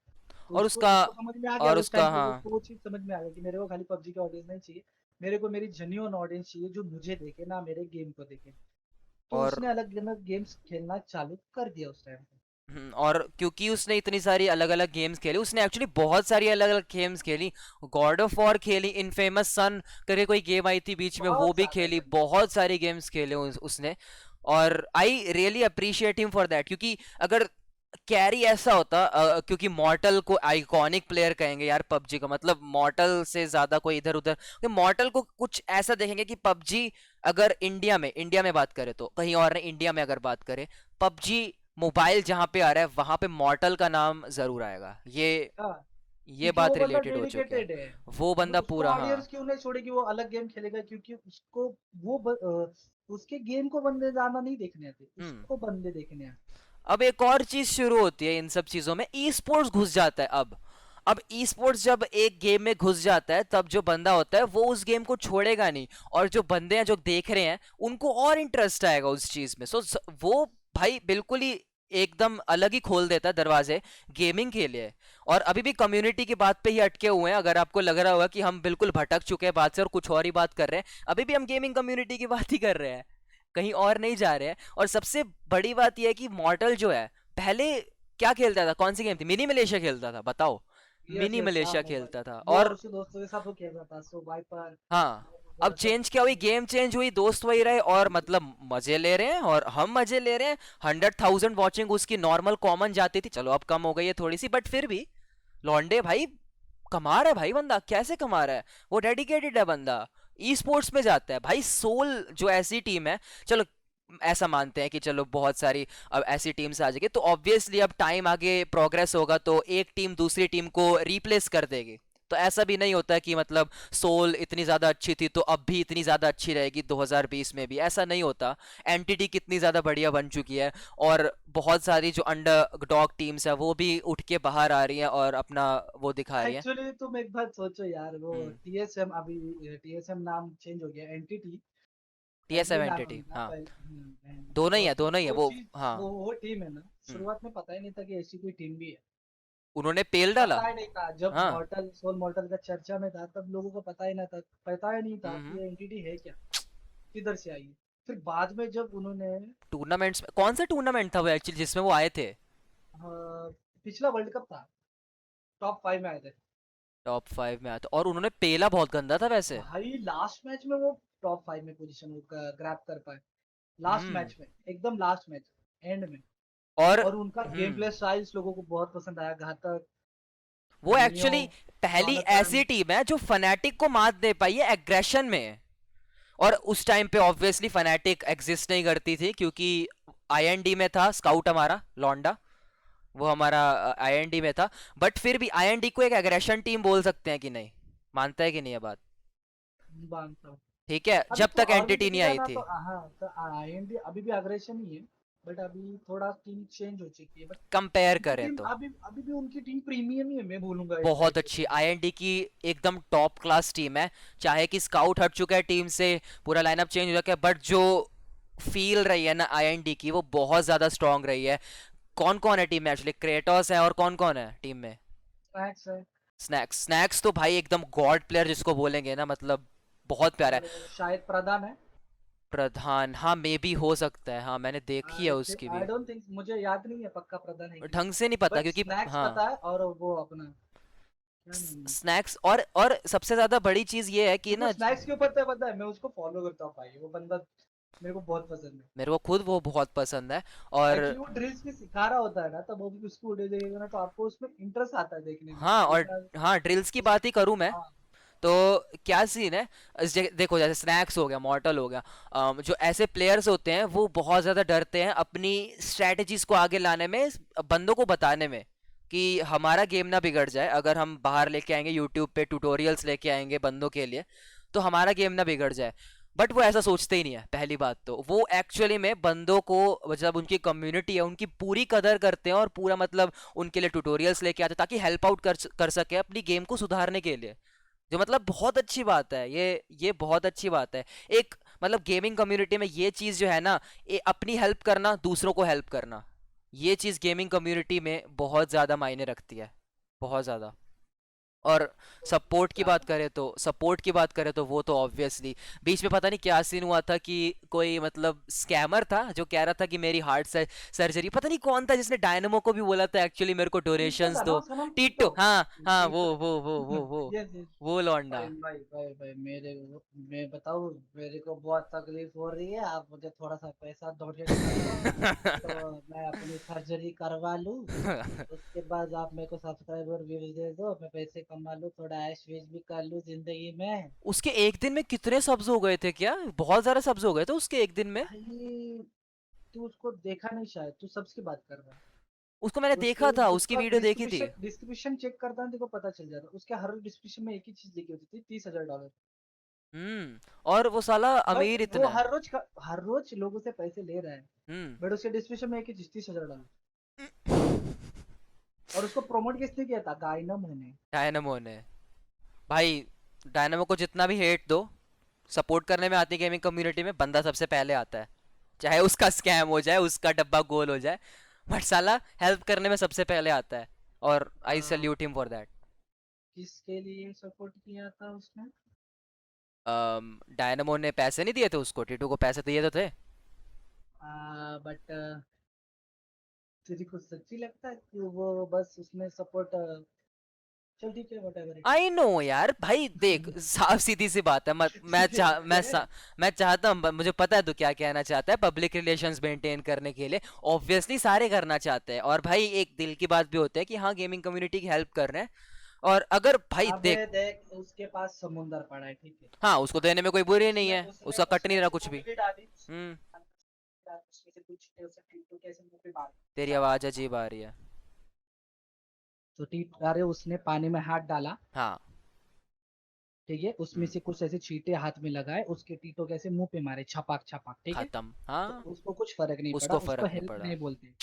तो और उसको उसका उसको समझ में आ गया और उस उसका टाइम पे, हाँ। उसको वो चीज समझ में आ गया कि मेरे को खाली पबजी की ऑडियंस नहीं चाहिए, मेरे को मेरी जेन्युइन ऑडियंस चाहिए जो मुझे देखे ना मेरे गेम को देखे। तो और उसने अलग अलग गेम्स खेलना चालू कर दिया उस टाइम पे। और क्योंकि उसने इतनी सारी अलग अलग गेम्स खेली, उसने एक्चुअली बहुत सारी अलग अलग गेम्स खेली। गॉड ऑफ वॉर खेली, इनफेमस सन करके कोई गेम आई थी बीच में, वो बहुत भी ज्यादा खेली, भाई। बहुत सारी गेम्स खेले उसने। और I really appreciate him for that, क्योंकि अगर कैरी ऐसा होता, क्योंकि मॉर्टल को आइकॉनिक प्लेयर कहेंगे यार पबजी का, मतलब मॉर्टल से ज्यादा कोई इधर उधर, मॉर्टल को कुछ ऐसा देखेंगे कि पबजी, अगर इंडिया में बात करें तो कहीं और नहीं, इंडिया में अगर बात करें, पबजी मोबाइल जहां पे आ रहा है वहां पे मॉर्टल का नाम जरूर आएगा। हाँ, ये क्योंकि वो बात बंदा रिलेटेड हो चुके हैं। डेडिकेटेड है। वो वो बंदा उसको पूरा, हाँ। ऑडियंस क्यों नहीं छोड़ेगी, वो अलग गेम खेलेगा, क्योंकि उसको उसके गेम को बंदे ज्यादा नहीं देखने आते, हम्म। उसको बंदे देखने आते। अब एक और चीज शुरू होती है इन सब चीजों में, ई स्पोर्ट्स घुस जाता है अब ई स्पोर्ट्स जब एक गेम में घुस जाता है, तब जो बंदा होता है वो उस गेम को छोड़ेगा नहीं, और जो बंदे हैं जो देख रहे हैं उनको और इंटरेस्ट आएगा उस चीज में। वो भाई बिल्कुल ही एकदम अलग ही खोल देता है दरवाजे गेमिंग के लिए। और अभी भी कम्युनिटी की बात पे ही अटके हुए हैं। अगर आपको लग रहा होगा कि हम बिल्कुल भटक चुके हैं बात से और कुछ और ही बात कर रहे हैं, अभी भी हम गेमिंग कम्युनिटी की बात ही कर रहे हैं, कहीं और नहीं जा रहे हैं। और सबसे बड़ी बात यह है कि मॉर्टल जो है, पहले क्या खेलता था, कौन सी गेम थी, मिनी मलेशिया खेलता था, बताओ। यस मिनी यस, हाँ मलेशिया मोबाइल। खेलता था। वो और और उसके दोस्तों के साथ वो खेल रहा था, सो वाइपर हाँ, अब वगैरह सब। चेंज क्या हुई, गेम चेंज हुई, दोस्त वही रहे, और मतलब मजे ले रहे हैं और हम मजे ले रहे हैं। 100,000 वॉचिंग उसकी नॉर्मल कॉमन जाती थी, चलो अब कम हो गई है थोड़ी सी, बट फिर भी लॉन्डे भाई कमा रहा है भाई, बंदा कैसे कमा रहा है, वो डेडिकेटेड है बंदा, ई स्पोर्ट्स में जाता है भाई। सोल जो ऐसी टीम है, चलो ऐसा मानते हैं कि चलो बहुत सारी अब ऐसी टीम्स आ जाएगी, तो ऑब्वियसली अब टाइम आगे प्रोग्रेस होगा तो एक टीम दूसरी टीम को रिप्लेस कर देगी। तो ऐसा भी नहीं होता कि मतलब सोल इतनी ज़्यादा अच्छी थी तो अब भी इतनी ज़्यादा अच्छी रहेगी 2020 में भी, ऐसा नहीं होता। एंटिटी कितनी ज़्यादा बढ़िया बन चुकी है, और बहुत सारी जो अंडर डॉग टीम्स है वो भी उठ के बाहर आ रही हैं और अपना वो दिखा रही हैं। एक्चुअली तुम एक बात सोचो यार, वो हम्म। टीएसएम अभी, टीएसएम नाम चेंज हो गया, एनटीटी TSM एनटी नाम एंटिटी, नहीं था हाँ, पहले। दोनों ही तो है, दोनों ही है वो वो। चीज, हाँ। वो टीम है ना, हम्म। शुरुआत में पता ही नहीं था कि ऐसी कोई टीम भी है। उन्होंने पेल डाला। पता ही नहीं था जब हाँ। मॉर्टल, सोल मॉर्टल का चर्चा में था, तब लोगों को पता ही ना था, पता ही नहीं था कि हम्म। ये एंटिटी है क्या, किधर से आई है। फिर बाद में जब उन्होंने टूर्नामेंट्स में कौन सा टूर्नामेंट था वो एक्चुअली जिसमें वो आए थे? पिछला वर्ल्ड कप था, टॉप 5 में आए थे। टॉप 5 में आया था, और उन्होंने पेला बहुत गंदा था वैसे। भाई लास्ट मैच में वो टॉप 5 में पोजीशन ग्रैब कर पाए, लास्ट हम्म। मैच में, एकदम लास्ट मैच, एंड में। और और उनका गेम प्ले स्टाइल्स लोगों को बहुत पसंद आया, घातक, वो नियो, एक्चुअली पहली जोनाथन। ऐसी टीम है जो फनाटिक को मात दे पाई है एग्रेशन में। और उस टाइम पे ऑब्वियसली फनाटिक एग्जिस्ट नहीं करती थी, क्योंकि आईएनडी में था स्काउट हमारा लौंडा, वो हमारा आईएनडी में था। बट फिर भी आईएनडी को एक एग्रेशन टीम बोल सकते हैं कि नहीं, मानता है कि नहीं ये बात? मानता हूँ। ठीक है, अभी जब तो तक और भी एंटिटी नहीं देखेगा आई ना थी। तो, हाँ, तो आईएनडी अभी भी अग्रेशन ही है, बट अभी थोड़ा टीम चेंज हो चुकी है, बट कंपेयर उनकी करें टीम तो अभी अभी भी उनकी टीम प्रीमियम ही है, मैं बोलूंगा एक बहुत टाइप से अच्छी तो। आईएनडी की, एकदम टॉप क्लास टीम है। चाहे कि स्काउट हट चुका है टीम से, पूरा लाइनअप चेंज हो चुका है, बट जो फील रही है ना आईएनडी की, वो बहुत ज्यादा स्ट्रांग रही है। कौन कौन है टीम में एक्चुअली, क्रेटोस है और कौन कौन है टीम में? स्नैक्स है, स्नैक्स, स्नैक्स तो भाई एकदम गॉड प्लेयर जिसको बोलेंगे ना, मतलब बहुत प्यारा है। और शायद प्रधान है। प्रधान, हाँ मे बी हो सकता है, हाँ मैंने देखी है उसकी आई भी। डोंट थिंक, मुझे याद नहीं है पक्का प्रधान है कि नहीं, ढंग से नहीं पता बट क्योंकि स्नैक्स हाँ, पता है, और वो अपना क्या नाम है, स्नैक्स। और सबसे ज्यादा बड़ी चीज ये है कि मेरे को ना, स्नैक्स क्यों पता है, पता है, मैं उसको फॉलो करता हूँ भाई, वो बंदा मेरे को बहुत पसंद है। मेरे को खुद वो बहुत पसंद है। और एक्चुअली वो ड्रिल्स भी सिखा रहा होता है ना, तब वो भी उसको वीडियो देखेगा ना, तो आपको उसमें इंटरेस्ट आता है देखने में, हाँ, और देखना। हाँ ड्रिल्स की बात ही करूँ मैं, हाँ, तो क्या सीन है, देखो जैसे स्नैक्स हो गया, मॉर्टल हो गया, जो ऐसे प्लेयर्स होते हैं वो बहुत ज़्यादा डरते हैं अपनी स्ट्रेटजीज को आगे लाने में, बंदों को बताने में, कि हमारा गेम ना बिगड़ जाए। अगर हम बाहर लेके आएंगे यूट्यूब पे ट्यूटोरियल्स लेके आएंगे बंदों के लिए, तो हमारा गेम ना बिगड़ जाए। बट वो ऐसा सोचते ही नहीं है। पहली बात तो वो एक्चुअली में बंदों को, मतलब उनकी कम्युनिटी है उनकी पूरी कदर करते हैं, और पूरा मतलब उनके लिए ट्यूटोरियल्स लेके आते हैं ताकि हेल्प आउट कर सके अपनी गेम को सुधारने के लिए। जो मतलब बहुत अच्छी बात है, ये बहुत अच्छी बात है। एक मतलब गेमिंग कम्युनिटी में ये चीज़ जो है ना, ये अपनी हेल्प करना, दूसरों को हेल्प करना, ये चीज़ गेमिंग कम्युनिटी में बहुत ज़्यादा मायने रखती है, बहुत ज़्यादा। और सपोर्ट की बात करें तो वो तो ऑब्वियसली, बीच में पता नहीं क्या सीन हुआ था कि कोई मतलब स्कैमर था जो कह रहा था कि मेरी हार्ट सर्जरी, पता नहीं कौन था जिसने डायनेमो को भी बोला था एक्चुअली मेरे को टीटो डोनेशंस था ना दो। उसका नाम, टीटो। टीटो, हाँ हाँ, वो टीटो। वो वो वो वो यस यस। वो लौंडा। भाई मैं बताऊँ, मेरे को बहुत तकलीफ हो रही है, आप मुझे थोड़ा सा पैसा डोनेट कर दो, तो मैं अपनी सर्जरी करवा लूँ, उसके बाद आप मेरे को सब्सक्राइबर व्यूज दे दो, मैं पैसे कमा लूँ, थोड़ा ऐश वैश भी कर लूँ जिंदगी में। उसके एक दिन में कितने सब्ज हो गए थे, क्या बहुत सारे सब्ज हो गए थे उसके एक दिन में? भाई तू उसको देखा नहीं शायद, तू सबस की बात कर रहा है। उसको मैंने उसके देखा था, उसकी उसका वीडियो देखी थी। डिस्क्रिप्शन चेक करता है, देखो पता चल जाता, उसके हर डिस्क्रिप्शन में एक ही चीज लिखी होती थी, $30,000। और वो साला बट अमीर वो इतना है। हर रोज लोगों से पैसे ले रहा है, हम्म। बट उसके डिस्क्रिप्शन में एक ही चीज, $30,000। और उसको प्रमोट किसने किया था, गाइनम ने। डायनामो ने, भाई डायनामो को जितना भी हेट दो, सपोर्ट करने में आती गेमिंग कम्युनिटी में बंदा सबसे पहले आता है, चाहे उसका स्कैम हो जाए, उसका डब्बा गोल हो जाए, बट साला हेल्प करने में सबसे पहले आता है, और आई हाँ, सल्यूट हिम फॉर दैट। किसके लिए सपोर्ट किया था उसने? डायनामो ने पैसे नहीं दिए थे उसको, टीटू को पैसे दिए तो थे। बट तेरे को सच्ची लगता है कि वो बस उसने सपोर्ट? चल ठीक है, व्हाटएवर इट आई नो यार भाई, देख साफ सीधी सी बात है, इज। मैं चाहता हूँ, मुझे पता है तू क्या कहना चाहता है, पब्लिक रिलेशंस मेंटेन करने के लिए ऑब्वियसली सारे करना चाहते हैं, और भाई एक दिल की बात भी होती है कि हाँ गेमिंग कम्युनिटी की हेल्प कर रहे हैं। और अगर भाई अबे देख, देख, उसके पास समुंदर पड़ा है, ठीक है। हाँ उसको देने में कोई बुरी नहीं उसने है, उसने उसका कट उसने नहीं रहा कुछ भी। उंगली डाली, हम्म। उसमें से कुछ उसे टीटू कैसे मुंह पे मार तेरी डाला। आवाज अजीब आ रही है। तो अरे उसने पानी में हाथ डाला, हाँ। ठीक है, उसमें हम्म। से कुछ ऐसे छींटे हाथ में लगाए, उसके टीटो कैसे मुंह पे मारे, छपाक छपाक, ठीक है। खत्म, तो हाँ। उसको कुछ फर्क नहीं पड़ा, उसको उसको फर्क नहीं हेल्प पड़ा, नहीं बोलते।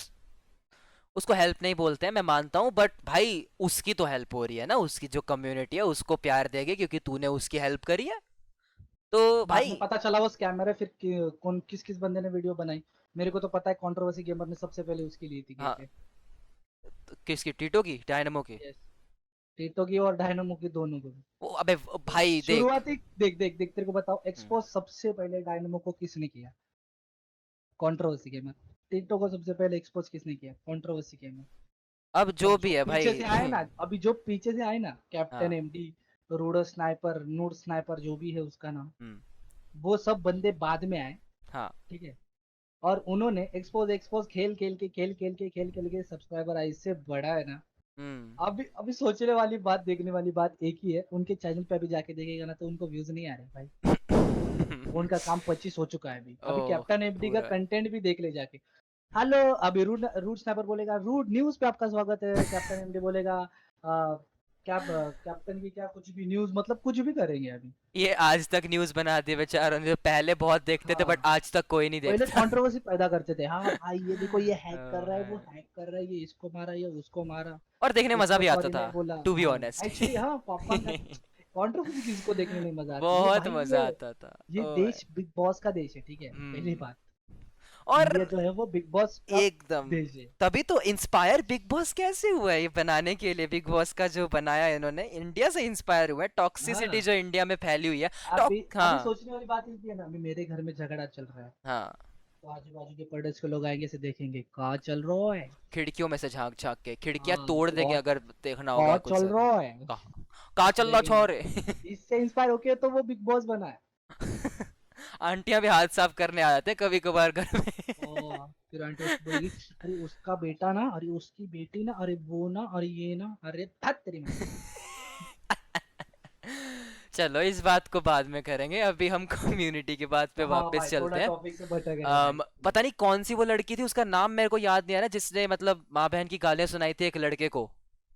उसको हेल्प नहीं बोलते हैं, मैं मानता हूँ, बट भाई उसकी तो हेल्प हो रही है ना, उसकी जो कम्युनिटी है उसको प्यार देगी क्योंकि तूने उसकी हेल्प करी है, तो बाद में भाई। पता चला वो स्कैमर है, फिर कौन किस किस बंदे ने वीडियो बनाई। मेरे को तो पता है, कंट्रोवर्सी गेमर ने सबसे पहले उसकी ली थी हाँ, गेम। तो किसकी, टीटो की, डायनेमो की? यस, टीटो की और डायनामो की, दोनों को। वो अबे भाई देख। शुरुआती, देख देख देख, तेरे को बताओ, हम्म, एक्सपोज सबसे पहले डायनामो को किसने किया? Controversy gamer. टिकटॉक को सबसे पहले एक्सपोज किसने किया? Controversy gamer. अब और जो जो भी है पीछे भाई। से आए ना, अभी जो पीछे से आए ना, कैप्टन हाँ। एमडी, रूडो स्नाइपर, नूड स्नाइपर, जो भी है उसका नाम, हम्म। वो सब बंदे बाद में आए, हाँ। ठीक है। और उन्होंने एक्सपोज एक्सपोज खेल खेल के सब्सक्राइबर आए, इससे बड़ा है ना। हम्म। अभी अभी सोचने वाली बात, देखने वाली बात एक ही है, उनके चैनल पे अभी जाके देखेगा ना, तो उनको व्यूज नहीं आ रहे भाई। उनका काम 25 हो चुका है। अभी अभी ओह, कैप्टन एफडी का पूरा। कंटेंट भी देख ले जाके। हेलो, अभी रूड रूड स्नाइपर बोलेगा रूड न्यूज पे आपका स्वागत है, कैप्टन एमडी बोलेगा क्या कैप्टन की क्या कुछ भी न्यूज, मतलब कुछ भी करेंगे अभी। ये आज तक न्यूज बना दिए बेचारों ने, पहले बहुत देखते थे बट हाँ, आज तक कोई नहीं पहले देखता। कंट्रोवर्सी पैदा करते थे, हाँ भाई ये देखो, ये हैक कर ओह रहा है, वो भाई। हैक कर रहा है, ये इसको मारा, ये उसको मारा, और देखने में मजा इसको भी आता सॉरी था, नहीं बोला। टू बी हाँ, ऑनेस्ट। एक्चुअली हाँ, पॉपकॉर्न का कंट्रोवर्सी किसको देखने में मजा आती है बहुत भाई? मजा आता था। ये ओ भाई। देश बिग बॉस का देश है, ठीक है, पहली हम्म। बात। और इंडिया जो है वो बिग बॉस का एकदम, देश है। तभी तो इंस्पायर बिग बॉस कैसे हुआ है ये बनाने के लिए, बिग बॉस का जो बनाया है इन्होंने, इंडिया से इंस्पायर हुआ है, टॉक्सिसिटी हाँ, जो इंडिया में फैली हुई है। अभी अभी हाँ। सोचने वाली बात ये है ना, अभी मेरे घर में झगड़ा चल रहा है, हाँ। तो आजू बाजू के पड़ोस के लोग आएंगे, से देखेंगे कहाँ चल रहा है। खिड़कियों में से झांक झांक के, खिड़कियां हाँ, तोड़ देंगे कहाँ अगर देखना होगा कहाँ कुछ चल ज्यादा। रहा है, कहाँ, कहाँ चल रहा देखेंगे। छोरे? इससे इंस्पायर होके तो वो बिग बॉस बना है। आंटियां भी हाथ साफ करने आ जाते हैं कभी कभार घर में। और फिर आंटी उसको बोलेगी, अरे उसका बेटा ना, अरे उसकी बेटी ना, अरे वो ना, अरे ये ना, अरे धत तेरी माँ की। चलो इस बात को बाद में करेंगे, अभी हम कम्युनिटी की बात पे हाँ भाई, वापस थोड़ा चलते हैं। टॉपिक से भटक गए भाई। पता नहीं कौन सी वो लड़की थी, उसका नाम मेरे को याद नहीं आ रहा, जिसने मतलब माँ बहन की गालियां सुनाई थी एक लड़के को,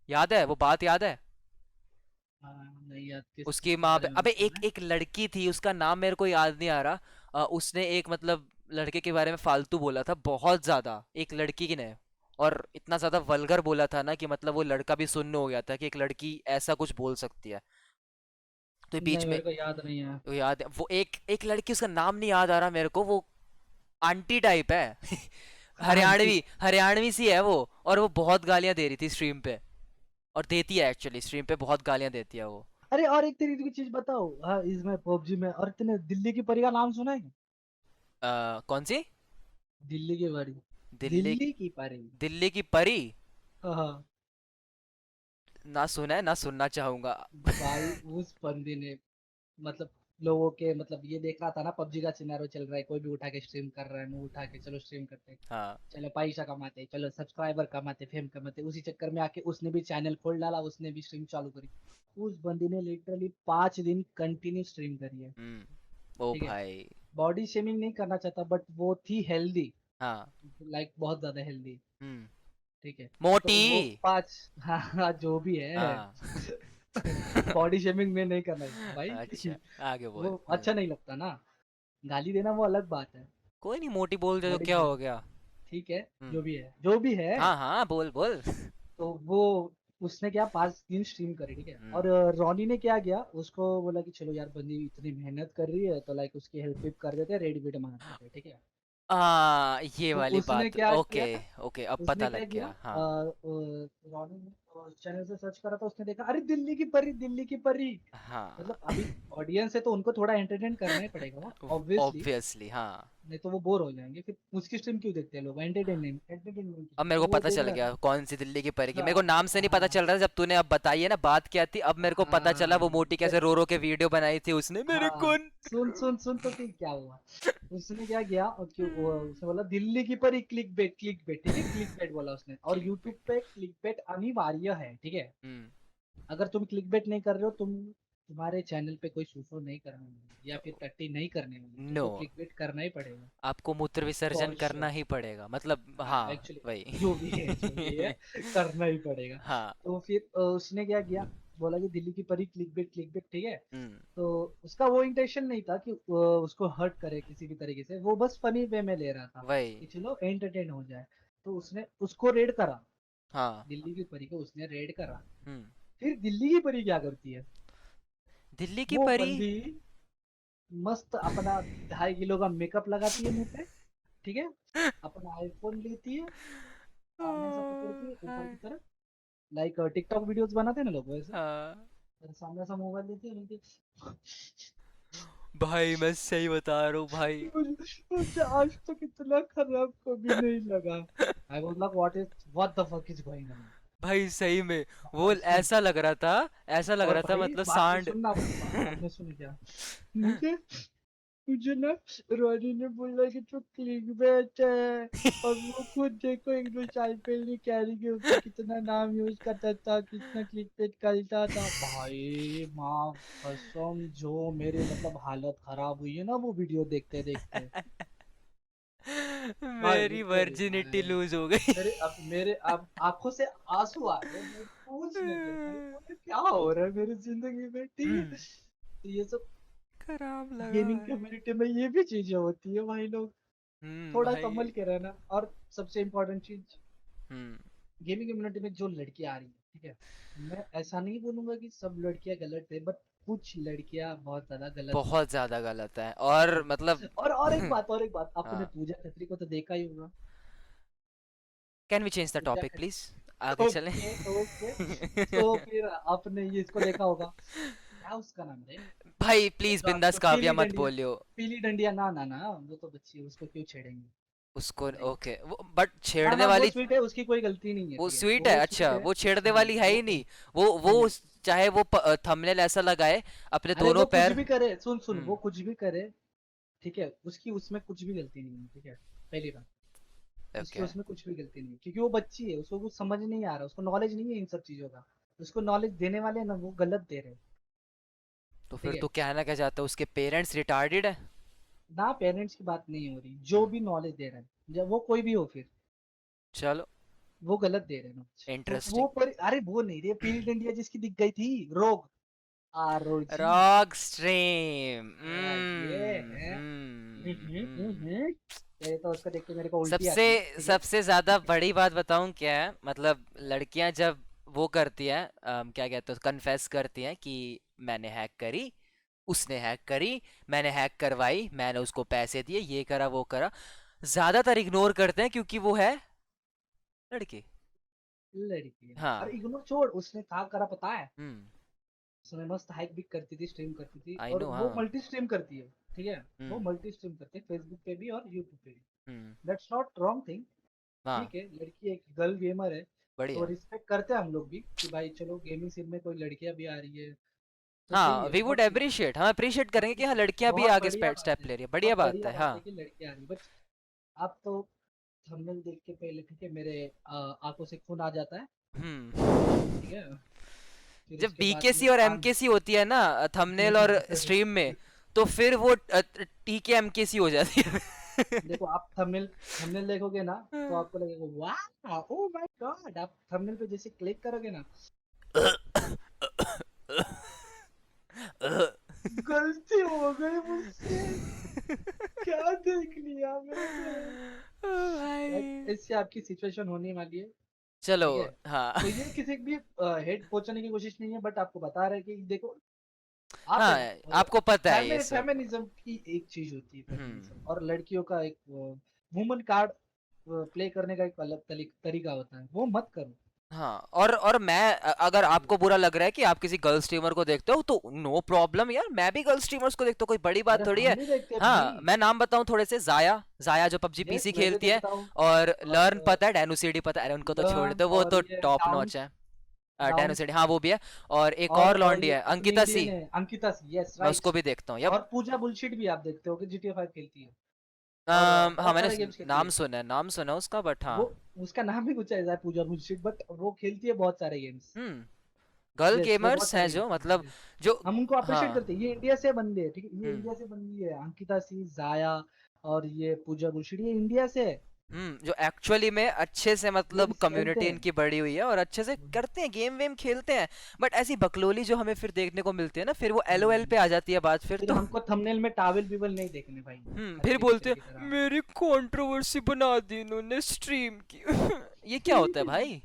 याद है वो बात, याद है? हाँ, नहीं याद, किस उसकी किसके माँ बारे में अबे बात कर एक रहे हैं? एक लड़की थी, उसका नाम मेरे को याद नहीं आ रहा। उसने एक मतलब लड़के के बारे में फालतू बोला था बहुत ज्यादा, एक लड़की की ने, और इतना ज्यादा वल्गर बोला था ना कि मतलब वो लड़का भी सुन्न हो गया था कि एक लड़की ऐसा कुछ बोल सकती है। तो बीच नहीं, में, मेरे को याद नहीं है। वो याद है, वो एक एक लड़की, उसका नाम नहीं याद आ रहा मेरे को, वो आंटी टाइप है। हाँ ठीक। हरियाणवी हरियाणवी सी है वो, और वो बहुत गालियां दे रही थी स्ट्रीम पे, और देती है एक्चुअली, स्ट्रीम पे बहुत गालियां देती है वो। अरे और एक तरीके की चीज बताओ, हाँ, इसमें पबजी में, और तूने दिल्ली की परी का नाम सुना है? कौन सी? दिल्ली की परी, दिल्ली, दिल्ली की परी। दिल्ली की परी? हाँ ना सुना है ना सुनना चाहूंगा। भाई, उस बंदी ने, मतलब लोगों के, मतलब ये देख रहा था ना, पबजी का सिनेरियो चल रहा है, कोई भी उठा के स्ट्रीम कर रहा है, मुंह उठा के चलो स्ट्रीम करते हैं, हाँ। चलो पैसा कमाते, चलो सब्सक्राइबर कमाते, फेम कमाते, उसी चक्कर में आके उसने भी चैनल खोल डाला, उसने भी स्ट्रीम चालू करी। उस बंदी ने लिटरली 5 दिन कंटिन्यू स्ट्रीम करी है, ओ ठीक है। भाई। बॉडी शेमिंग नहीं करना चाहता, बट वो थी हेल्दी, हाँ। लाइक बहुत ज्यादा हेल्दी, हम्म। ठीक है। तो मोटी। वो 5, हाँ हाँ, जो भी है, हाँ। बॉडी शेमिंग में नहीं करना भाई। अच्छा, आगे वो बोल। अच्छा नहीं लगता ना, गाली देना वो अलग बात है। कोई नहीं, मोटी बोल दे तो बॉडी क्या शेमिंग, हो गया। ठीक है, हम्म। जो भी है, जो भी है। हाँ हाँ, बोल बोल। तो वो, उसने क्या 5 दिन स्ट्रीम करी, ठीक है। हम्म। और रॉनी ने क्या किया, उसको बोला कि चलो यार, बंदी इतनी मेहनत कर रही है, तो लाइक उसकी हेल्प वेल्प कर देते, रेड वेड मार देते, ठीक है। ये तो वाली उसने बात, क्या ओके। किया, ओके, अब उसने पता क्या लग किया, गया, हाँ। रॉनी ने चैनल से सर्च करा, तो उसने देखा अरे दिल्ली की परी, दिल्ली की परी। हाँ, मतलब अभी ऑडियंस है तो उनको थोड़ा एंटरटेन करना ही पड़ेगा, ऑब्वियसली। ऑब्वियसली, हाँ। नहीं तो वो बोर हो जाएंगे, फिर उसकी स्ट्रीम क्यों देखते हैं लोग, एंटरटेनमेंट एंटरटेनमेंट के अब लिए, मेरे तो को वो पता देख चल रहा गया था। कौन सी दिल्ली की परी, मेरे को हाँ नाम से नहीं पता हाँ चल रहा था, जब तूने अब बताई है ना, बात क्या थी, अब मेरे को पता चला, वो हाँ मोटी कैसे रो रो के वीडियो बनाई थी उसने, मेरे हाँ। कौन। सुन सुन सुन तो फिर क्या हुआ, उसने क्या किया, और क्यों उसने बोला दिल्ली की परी, क्लिक बेट, ठीक है, क्लिक बेट बोला उसने, और क्लिक यूट्यूब बिट। पे क्लिक बेट अनिवार्य है, ठीक है। हम्म। अगर तुम क्लिक बेट नहीं कर रहे हो, तुम्हारे चैनल पे कोई शो नहीं करने वाले या फिर टट्टी नहीं करने वाले, नो, तुमको क्लिक बेट करना ही पड़ेगा। आपको मूत्र विसर्जन फॉर करना श्योर। ही पड़ेगा, मतलब हाँ हाँ। एक्चुअली जो भी है वही। करना ही पड़ेगा। हाँ। तो फिर उसने क्या किया, बोला कि दिल्ली की परी, क्लिक बेट, ठीक है। हम्म। तो उसका वो इंटेंशन नहीं था कि उसको हर्ट करे किसी भी तरीके से, वो बस फनी वे में ले रहा था वही। कि चलो एंटरटेन हो जाए। तो उसने उसको रेड करा, हाँ। दिल्ली की परी को उसने रेड करा। हम्म। फिर दिल्ली की परी क्या करती है, दिल्ली की वो परी। बंदी मस्त अपना 2.5 किलो का मेकअप लगाती है मुंह पे, ठीक है, अपना आईफोन लेती है, सामने से पकड़ के ऊपर की तरफ, लाइक टिकटॉक वीडियोस बनाते हैं ना लोग वैसे, हाँ और सामने से मोबाइल लेती है, बोलती है, भाई, मैं सही बता रहा हूँ भाई। मुझे आज तक इतना खराब कभी नहीं लगा। I was like what the fuck is going on. भाई सही में, वो और सुन, ऐसा लग रहा था, ऐसा लग और रहा था, भाई मतलब बाद में सांड। सुनना, बाद में सुन क्या, मुझे मुझे ना रोनी ने बोला कि तू क्लिकबेट है, और वो खुद देखो इंग्लिश आईपीएल ने कैरी के ऊपर कितना नाम यूज करता था, कितना क्लिकबेट करता था भाई, माँ कसम, जो मेरे मतलब हालत खराब हुई है ना वो वीडियो देखते देखते। भाई मेरी लिटरली वर्जिनिटी भाई, लूज हो गई। मेरे अब आंखों से आंसू आ रहे हैं, मैं पूछने के भाई बोले क्या हो रहा है मेरी जिंदगी में, ठीक है। तो ये सब खराब लगा गेमिंग भाई। कम्युनिटी में ये भी चीजें होती है भाई, लोग थोड़ा भाई। संभल के रहना। और सबसे इम्पोर्टेंट चीज, हम्म। गेमिंग कम्युनिटी में जो लड़कियां आ रही है, ठीक है, मैं ऐसा नहीं बोलूंगा कि सब लड़कियां गलत है, बट कुछ लड़कियां बहुत ज्यादा गलत है। बहुत ज्यादा गलत है, और मतलब और एक बात, आपने हाँ। पूजा खत्री को तो देखा ही होगा। Can we change the Pooja topic please, आगे खत्री, चलें। Okay okay. तो फिर आपने ये इसको देखा होगा, क्या उसका नाम है, भाई प्लीज, जो बिंदास आपको काव्या पीली मत डंडिया, बोलियो। पीली डंडिया, ना ना ना, वो तो बच्ची है, उसको क्यों छेड़ेंगे, उसको, नहीं। ओके, वो बट हाँ छेड़ने हाँ वो वाली। स्वीट है, उसकी कोई गलती नहीं है, वो ठीक है, स्वीट है, वो स्वीट अच्छा, है। वो छेड़ने हाँ वाली है ही वो नहीं। वो नहीं, चाहे वो थंबनेल ऐसा लगाए अपने अरे दोनों वो कुछ पैर। भी करे, सुन सुन, हम्म। वो कुछ भी करे, ठीक है, उसकी उसमें कुछ भी गलती नहीं है, ठीक है, पहली बात, उसकी ओके, उसमें कुछ भी गलती नहीं है, क्योंकि वो बच्ची है, उसको कुछ समझ नहीं आ रहा, उसको नॉलेज नहीं है इन सब चीजों का, उसको नॉलेज देने वाले हैं ना वो गलत दे रहे हैं, तो ठीक फिर है। तू कहना क्या चाहता है, उसके पेरेंट्स रिटार्डेड है? ना पेरेंट्स की बात नहीं हो रही, जो हम्म। भी नॉलेज दे रहा है, जब वो कोई भी हो फिर, चलो। वो गलत दे रहे हैं नॉलेज, तो वो इंटरेस्टिंग। पर, अरे वो नहीं रे, पीली डंडिया जिसकी दिख गई थी, रोग, आरोजी, रॉक स्ट्रीम। ये है। ये तो उसको देख के मेरे को उल्टी सबसे आती है, ठीक है। सबसे ज्यादा बड़ी बात बताऊं क्या है, मतलब लड़कियां जब वो करती हैं, क्या कहते हैं, कन्फेस करती हैं कि मैंने हैक करी, उसने हैक करी, मैंने हैक करवाई, मैंने उसको पैसे दिए, ये करा वो करा, ज्यादातर इग्नोर करते हैं क्योंकि वो है लड़की। लड़की है, और हाँ। इग्नोर छोड़, उसने क्या करा पता है, हम्म। उसने मस्त हाइक भी करती थी, स्ट्रीम करती थी, आई और नो, वो हाँ। मल्टी स्ट्रीम करती है, ठीक है, वो हम्म। मल्टी स्ट्रीम करती है फेसबुक पे भी और यूट्यूब पे भी, हम्म। दैट्स नॉट रॉन्ग थिंग, हाँ, ठीक है, लड़की एक गर्ल गेमर है, तो बढ़िया। रिस्पेक्ट करते हैं हम लोग भी कि भाई चलो गेमिंग सीन में कोई लड़कियां भी आ रही है, तो सही हाँ, है, वी वुड बहुत सही है, अप्रिशिएट, हम अप्रिशिएट करेंगे कि हाँ, appreciate, लड़कियां भी बहुत आगे बढ़िया बात स्टेप है, ले रही है, बढ़िया बहुत बात बढ़िया है, बात हाँ। है कि लड़कियां आ रही, बट आप तो थंबनेल देख के पहले, ठीक है, मेरे आंखों से खून आ जाता है, हम्म। ठीक है, फिर जब उसके बाद बीकेसी में और काम। एमकेसी होती है ना, थंबनेल और स्ट्रीम में, तो फिर वो टीके एमकेसी हो जाती है। देखो आप थंबनेल, थंबनेल देखोगे ना, तो आपको लगेगा वाह ओ माय गॉड, आप थंबनेल पे जैसे क्लिक करोगे ना, गलती हो गई मुझसे, क्या देख लिया मैंने, लाइक भाई। इससे आपकी सिचुएशन होने वाली है, चलो। ठीक है। हाँ। तो ये किसी भी हेड पहुंचाने की कोशिश नहीं है, बट आपको बता रहे हैं कि देखो आप है हाँ, आपको पता है ये सब। फेमिनिज्म की एक चीज होती है, फेमिनिज्म हम्म। और लड़कियों का एक वुमन कार्ड प्ले करने का एक अलग तरीका होता है, वो मत करो। हाँ, और मैं अगर आपको बुरा लग रहा है कि आप किसी गर्ल स्ट्रीमर को देखते हो तो नो प्रॉब्लम यार, मैं भी गर्ल स्ट्रीमर्स को देखता हूँ, कोई बड़ी अरे बात थोड़ी हम है। भी देखते हैं भाई। हाँ, मैं नाम बताऊं थोड़े से, जाया, जाया जो पबजी यस, पीसी मैं भी खेलती है, देखता हूँ। और लर्न और पता है, डेनुसिडी पता है, अरे उनको तो छोड़ लर्न दो, वो और तो ये टॉप नॉच डाउन्स, है। डाउन्स डेनुसिडी हाँ वो भी है, और एक और और लौंडी ये है अपनी अंकिता सी, इंडियन है अंकिता सी, यस मैं राइट। उसको भी देखता हूँ यप। और पूजा बुलशिट भी आप देखते हो कि GTA 5 खेलती है, और हाँ बहुत मैंने सारे गेम्स खेलती नाम है। सुना है, नाम सुना है उसका, बट हाँ। वो उसका नाम ही कुछ ऐसा है, पूजा बुलशिट, बट वो खेलती है बहुत सारे गेम्स। गर्ल यस, वो बहुत गेमर्स हैं सारे जो गेम्स मतलब खेलती है। जो, हम उनको हाँ, अप्रिशिएट करते हैं, ये इंडिया से बंदी है, ठीक है, ये हम्म इंडिया से बंदी है, अंकिता सी, जाया और ये पूजा बुलशिट, ये इंडिया से है। जो एक्चुअली में अच्छे से मतलब गेम्स खेलते कम्युनिटी हैं। इनकी बड़ी हुई है और अच्छे से करते हैं, गेम वेम खेलते हैं। बट ऐसी बकलोली जो हमें फिर देखने को मिलती है ना, फिर वो एलओएल पे हम्म, आ जाती है बात फिर फिर तो। हमको थंबनेल में टावल बीवल नहीं देखने भाई, फिर अच्छे बोलते टीचर की हैं तरह। मेरी कंट्रोवर्सी बना दी इन्होंने स्ट्रीम की। ये क्या होता है भाई,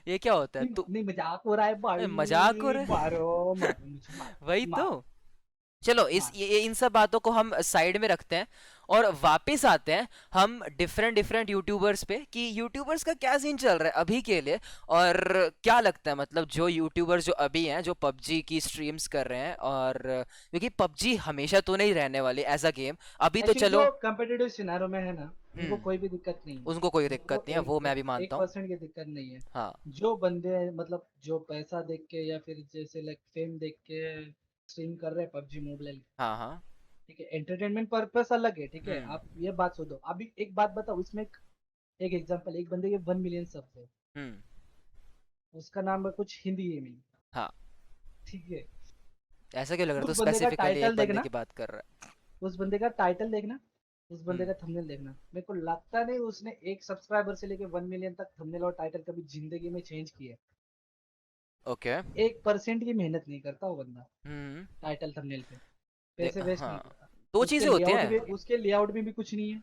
ये क्या होता है नहीं तू, नहीं, मजाक हो रहा है मजाक हो भाई, रहा है। मारो मारो मुझे, मारो वही तो। मारो चलो मारो। इन सब बातों को हम साइड में रखते हैं और वापस आते हैं हम डिफरेंट डिफरेंट यूट्यूबर्स पे, कि यूट्यूबर्स का क्या सीन चल रहा है अभी के लिए। और क्या लगता है मतलब जो यूट्यूबर्स जो अभी हैं जो पबजी की स्ट्रीम्स कर रहे हैं, और क्योंकि पबजी हमेशा तो नहीं रहने वाली एज अ गेम, अभी तो एक्चुअली जो चलो। कम्पिटिटिव सिनेरियो में है ना, उनको हम्म कोई भी दिक्कत नहीं है। उनको कोई दिक्कत उनको नहीं है, एक वो मैं एक भी एक मानता हूँ। परसेंट की दिक्कत नहीं है। हाँ जो बंदे मतलब जो पैसा देख के या फिर जैसे लाइक फेम देख के स्ट्रीम कर रहे हैं पबजी मोबाइल, हाँ हाँ। ठीक है, एंटरटेनमेंट पर्पस अलग है, ठीक है, हम्म आप ये बात सुन दो। अभी एक बात बताओ, इसमें एक एग्जांपल, एक बंदे के 1 मिलियन सब्स है, हम्म उसका नाम है कुछ हिंदी में, हाँ, ठीक है, ऐसा क्यों लग रहा है उस तो बंदे का स्पेसिफिकली एक टाइटल बंदे देखना, की बात कर रहा उस बंदे का टाइटल देखना, उस है। बंदे का थंबनेल देखना, मेरे को लगता नहीं उसने एक सब्सक्राइबर से लेके 1 मिलियन तक थंबनेल और टाइटल कभी जिंदगी में चेंज किया ओके। है। 1% की मेहनत नहीं करता वो बंदा हम्म टाइटल थंबनेल पे, देख पैसे वेस्ट नहीं हाँ, करता। दो उसके चीजें होती लेआउट हैं, भी, उसके लेआउट में भी कुछ नहीं है,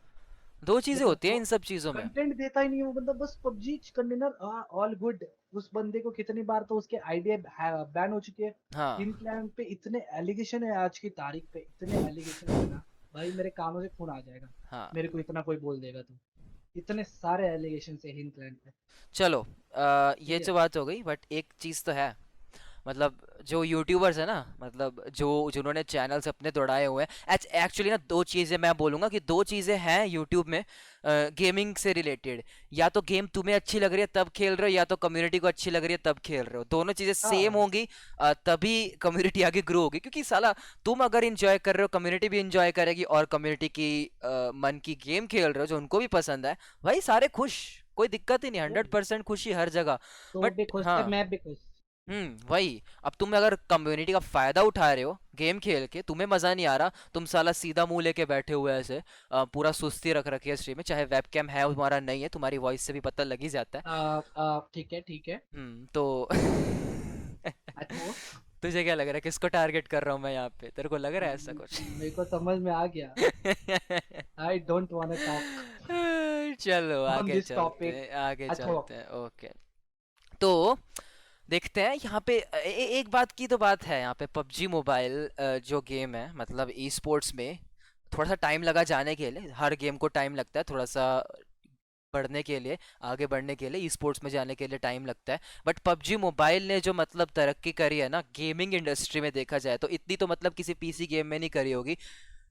दो चीजें मतलब होती हैं वो इन सब चीजों में। कंटेंट देता ही नहीं है वो बंदा, बस पबजी कंटेनर ऑल गुड। उस बंदे को कितनी बार तो उसके आइडिया बैन हो चुके हैं। हाँ इन क्लाइंट पे इतने एलिगेशन है, आज की तारीख पे इतने एलिगेशन है ना भाई, मेरे कानों से खून आ जाएगा हाँ। मेरे को इतना कोई बोल देगा तो। इतने सारे एलिगेशन है हिंद क्लाइंट पे, चलो ये ठीक है। तो बात हो गई, बट एक चीज तो है, मतलब जो यूट्यूबर्स है ना, मतलब जो जिन्होंने चैनल्स अपने दौड़ाए हुए हैं, एक्चुअली ना दो चीज़ें मैं बोलूँगा कि दो चीज़ें हैं यूट्यूब में गेमिंग से रिलेटेड। या तो गेम तुम्हें अच्छी लग रही है तब खेल रहे हो, या तो कम्युनिटी को अच्छी लग रही है तब खेल रहे हो, दोनों चीज़ें सेम हाँ होंगी। तभी कम्युनिटी आगे ग्रो होगी, क्योंकि साला तुम अगर इंजॉय कर रहे हो कम्युनिटी भी इंजॉय करेगी, और कम्युनिटी की मन की गेम खेल रहे हो जो उनको भी पसंद है, भाई सारे खुश, कोई दिक्कत ही नहीं, 100% खुशी हर जगह। तो भी बट खुश थे, हाँ, मैं भी खुश। वही। अब तुम अगर कम्युनिटी का फायदा उठा रहे हो गेम खेल के, तुम्हें मजा नहीं आ रहा, तुम साला सीधा मुंह लेके बैठे हुए ऐसे, पूरा सुस्ती रख रखी है स्ट्रीम में, चाहे वेबकैम है तुम्हारा नहीं है, तुम्हारी वॉइस से भी पता लग ही जाता है। ठीक है ठीक है। तो अच्छा वो तुझे क्या लग रहा है किसको टारगेट कर रहा हूँ मैं यहाँ पे, तेरे को लग रहा है ऐसा कुछ? मेरे को समझ में आ गया। आई डोंट वांट टॉक चलो ऑन आगे दिस चलते टॉपिक। हैं, आगे अच्छा चलते हैं, ओके। तो देखते हैं यहाँ पे एक बात की तो बात है, यहाँ पे पबजी मोबाइल जो गेम है, मतलब ई स्पोर्ट्स में थोड़ा सा टाइम लगा जाने के लिए, हर गेम को टाइम लगता है थोड़ा सा बढ़ने के लिए, आगे बढ़ने के लिए, ई स्पोर्ट्स में जाने के लिए टाइम लगता है। बट पबजी मोबाइल ने जो मतलब तरक्की करी है ना गेमिंग इंडस्ट्री में, देखा जाए तो इतनी तो मतलब किसी पीसी गेम में नहीं करी होगी,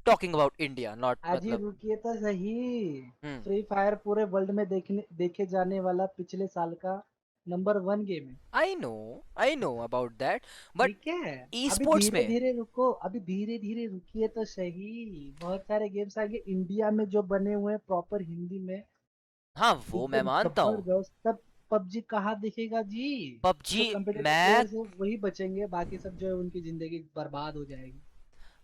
टॉकिंग अबाउट इंडिया, नॉट अजी मतलब। रुकिए तो सही, हम्म फ्री फायर पूरे वर्ल्ड में देखे जाने वाला पिछले साल का नंबर 1 गेम है, I know about that, but ठीक है। ई अभी स्पोर्ट्स धीरे में, धीरे रुको, अभी धीरे धीरे रुकिए तो सही, बहुत सारे गेम्स आएंगे इंडिया में जो बने हुए हैं प्रॉपर हिंदी में, हाँ वो मैं एकदम मानता हूँ। जबरदस्त। तब पबजी कहाँ दिखेगा जी? पबजी, जो कम्पिटिटिव मैं प्लेयर्स है वही बचेंगे, बाकी सब जो है उनकी जिंदगी बर्बाद हो जाएगी।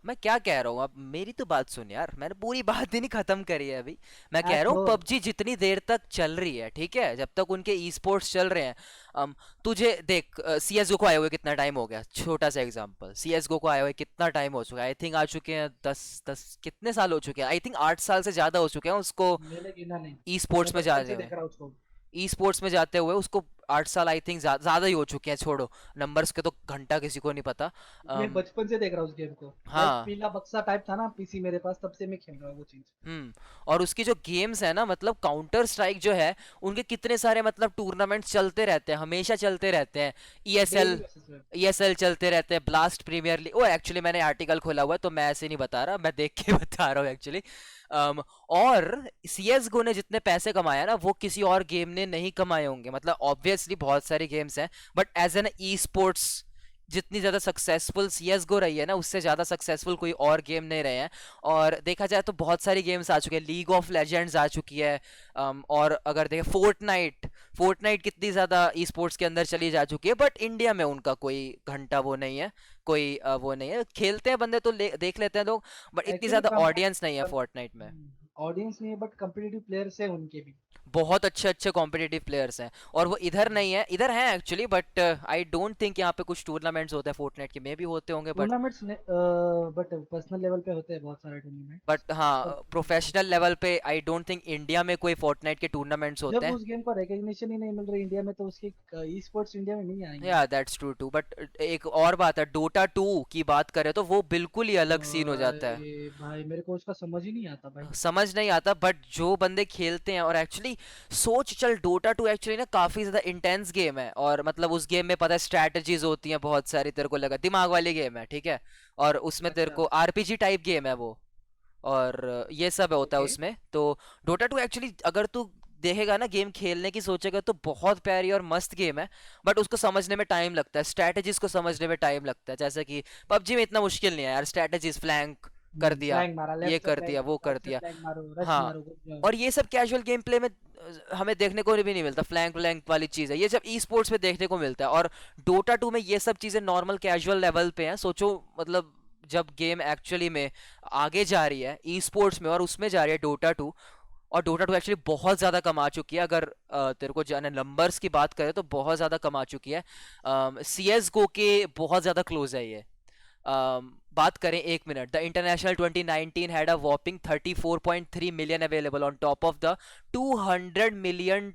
मैं क्या कह रहा हूँ, अब मेरी तो बात सुन यार, मैंने पूरी बात ही नहीं खत्म करी है अभी। मैं आ कह रहा हूँ छोड़। पबजी जितनी देर तक चल रही है, ठीक है, जब तक उनके ई स्पोर्ट्स चल रहे हैं, तुझे देख CSGO को आए हुए कितना टाइम हो गया, छोटा सा एग्जांपल, CSGO को आए हुए कितना टाइम हो चुका है, आई थिंक आ चुके हैं 10 10 कितने साल हो चुके हैं, आई थिंक 8 साल से ज्यादा हो चुके हैं उसको मैंने गिना नहीं, ई मैं स्पोर्ट्स में बचपन जाने से हुए, देख रहा हूँ उसको। ई स्पोर्ट्स में जाते हुए उसको 8 साल आई थिंक ज्यादा ही हो चुके हैं, छोड़ो नंबर्स के तो घंटा किसी को नहीं पता। मैं बचपन से देख रहा हूँ उस गेम को, लाइक हाँ। पीला बक्सा टाइप था ना पीसी मेरे पास, तब से मैं खेल रहा हूँ वो चीज। और उसकी जो गेम्स है ना, मतलब काउंटर स्ट्राइक जो है, उनके कितने सारे मतलब टूर्नामेंट्स चलते रहते हैं, हमेशा चलते रहते हैं। डेली ईएसएल बेसिस पे। ईएसएल चलते रहते हैं, ब्लास्ट प्रीमियर लीग। ओ एक्चुअली मैंने आर्टिकल खोला हुआ है तो मैं ऐसे नहीं बता रहा, मैं देख के बता रहा हूँ एक्चुअली। और सीएसगो ने जितने पैसे कमाया ना, वो किसी और गेम ने नहीं कमाए होंगे। मतलब ऑब्वियसली बहुत सारी गेम्स हैं, but as an e sports जितनी ज्यादा सक्सेसफुल सीएसगो रही है ना, उससे ज्यादा सक्सेसफुल कोई और गेम नहीं रहे हैं। और देखा जाए तो बहुत सारी गेम्स आ चुकी है, लीग ऑफ लेजेंड्स आ चुकी है। और अगर देखें फोर्टनाइट, फोर्टनाइट कितनी ज्यादा ई स्पोर्ट्स के अंदर चली जा चुकी है, बट इंडिया में उनका कोई घंटा वो नहीं है, कोई वो नहीं है। खेलते हैं बंदे तो देख लेते हैं लोग, बट इतनी एक्चुअली ज्यादा कम ऑडियंस नहीं है फोर्टनाइट में। ऑडियंस नहीं है, बट कम्पिटिटिव प्लेयर्स है उनके भी। बहुत अच्छे अच्छे कॉम्पिटिटिव प्लेयर्स हैं, और वो इधर नहीं है, इधर हैं actually, but I don't think यहाँ पे कुछ टूर्नामेंट्स होते हैं फोर्टनाइट के, मे भी होते होंगे, but tournaments but personal level पे होते हैं बहुत सारे टूर्नामेंट्स। हाँ प्रोफेशनल लेवल पे आई डोंट थिंक इंडिया में कोई फोर्टनाइट के टूर्नामेंट्स होते जब हैं। उस गेम को रिकग्निशन ही नहीं मिल रही इंडिया में, तो उसके ई स्पोर्ट्स इंडिया में नहीं आएंगे। या दैट्स ट्रू टू, बट एक और बात है, डोटा 2 की बात करें तो वो बिल्कुल ही अलग सीन हो जाता है। अरे भाई मेरे को उसका समझ ही नहीं आता भाई। समझ नहीं आता, बट जो बंदे खेलते हैं, और एक्चुअली सोच चल, डोटा 2 एक्चुअली ना काफी ज्यादा इंटेंस गेम है, और मतलब उस गेम में पता है स्ट्रैटेजीज होती हैं बहुत सारी, तेरे को लगा दिमाग वाली गेम है, ठीक है। और उसमें तेरे अच्छा। को आरपीजी टाइप गेम है वो, और ये सब होता है ओके। उसमें। तो डोटा 2 एक्चुअली अगर तू देखेगा ना, गेम खेलने की सोचेगा तो बहुत प्यारी और मस्त गेम है, बट उसको समझने में टाइम लगता है, स्ट्रैटेजीज को समझने में टाइम लगता है। जैसे कि पबजी में इतना मुश्किल नहीं है यार, स्ट्रैटेजीज फ्लैंक कर दिया, फ्लैंक मारा, ये लेफ्ट से कर फ्लैंक दिया, वो मारो, कर राइट से दिया। फ्लैंक मारो, रश हाँ, मारो, घुस जाओ। और ये सब कैजुअल गेम प्ले में हमें देखने को भी नहीं मिलता, फ्लैंक व्लैंक वाली चीज है, ये सब ई स्पोर्ट्स में देखने को मिलता है। और डोटा 2 में ये सब चीजें नॉर्मल कैजुअल लेवल पे हैं। सोचो मतलब जब गेम एक्चुअली में आगे जा रही है ई स्पोर्ट्स में, और उसमें जा रही है डोटा 2, और डोटा 2 एक्चुअली बहुत ज़्यादा कमा चुकी है। अगर तेरे को जाने नंबर्स की बात करें तो बहुत ज़्यादा कमा चुकी है, सी एस गो के बहुत ज़्यादा क्लोज है ये। बात करें 1 minute, the international 2019 had a whopping 34.3 million available on top of the $200 million.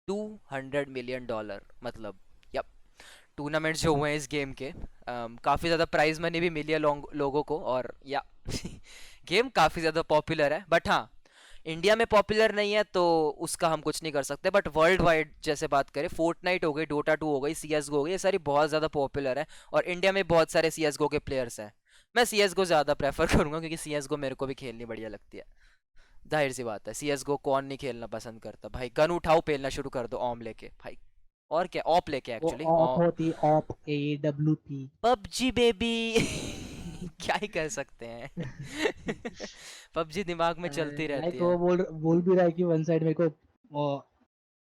$200 million, मतलब यप, टूर्नामेंट्स जो हुए हैं इस गेम के, काफ़ी ज़्यादा प्राइज मनी भी मिली है लोगों को, और या गेम काफ़ी ज़्यादा पॉपुलर है। बट हाँ, इंडिया में पॉपुलर नहीं है तो उसका हम कुछ नहीं कर सकते, बट वर्ल्ड वाइड जैसे बात करें, फोर्टनाइट हो गई, डोटा 2 हो गई, सीएसगो हो गई, ये सारी बहुत ज़्यादा पॉपुलर है, और इंडिया में बहुत सारे सीएसगो के प्लेयर्स हैं। मैं सीएसगो ज़्यादा प्रेफर करूंगा, क्योंकि सीएसगो मेरे को भी खेलनी बढ़िया लगती है। जाहिर सी बात है, सीएसगो कौन नहीं खेलना पसंद करता भाई, गन उठाओ पेलना शुरू कर दो ऑम लेके भाई, और क्या, ऑप लेके वो एक्चुअली। ऑप होती, ऑप AWP। पबजी बेबी क्या ही कर सकते हैं पबजी दिमाग में चलती रहती लाइक है। वो बोल भी रहा है कि वन साइड मेरे को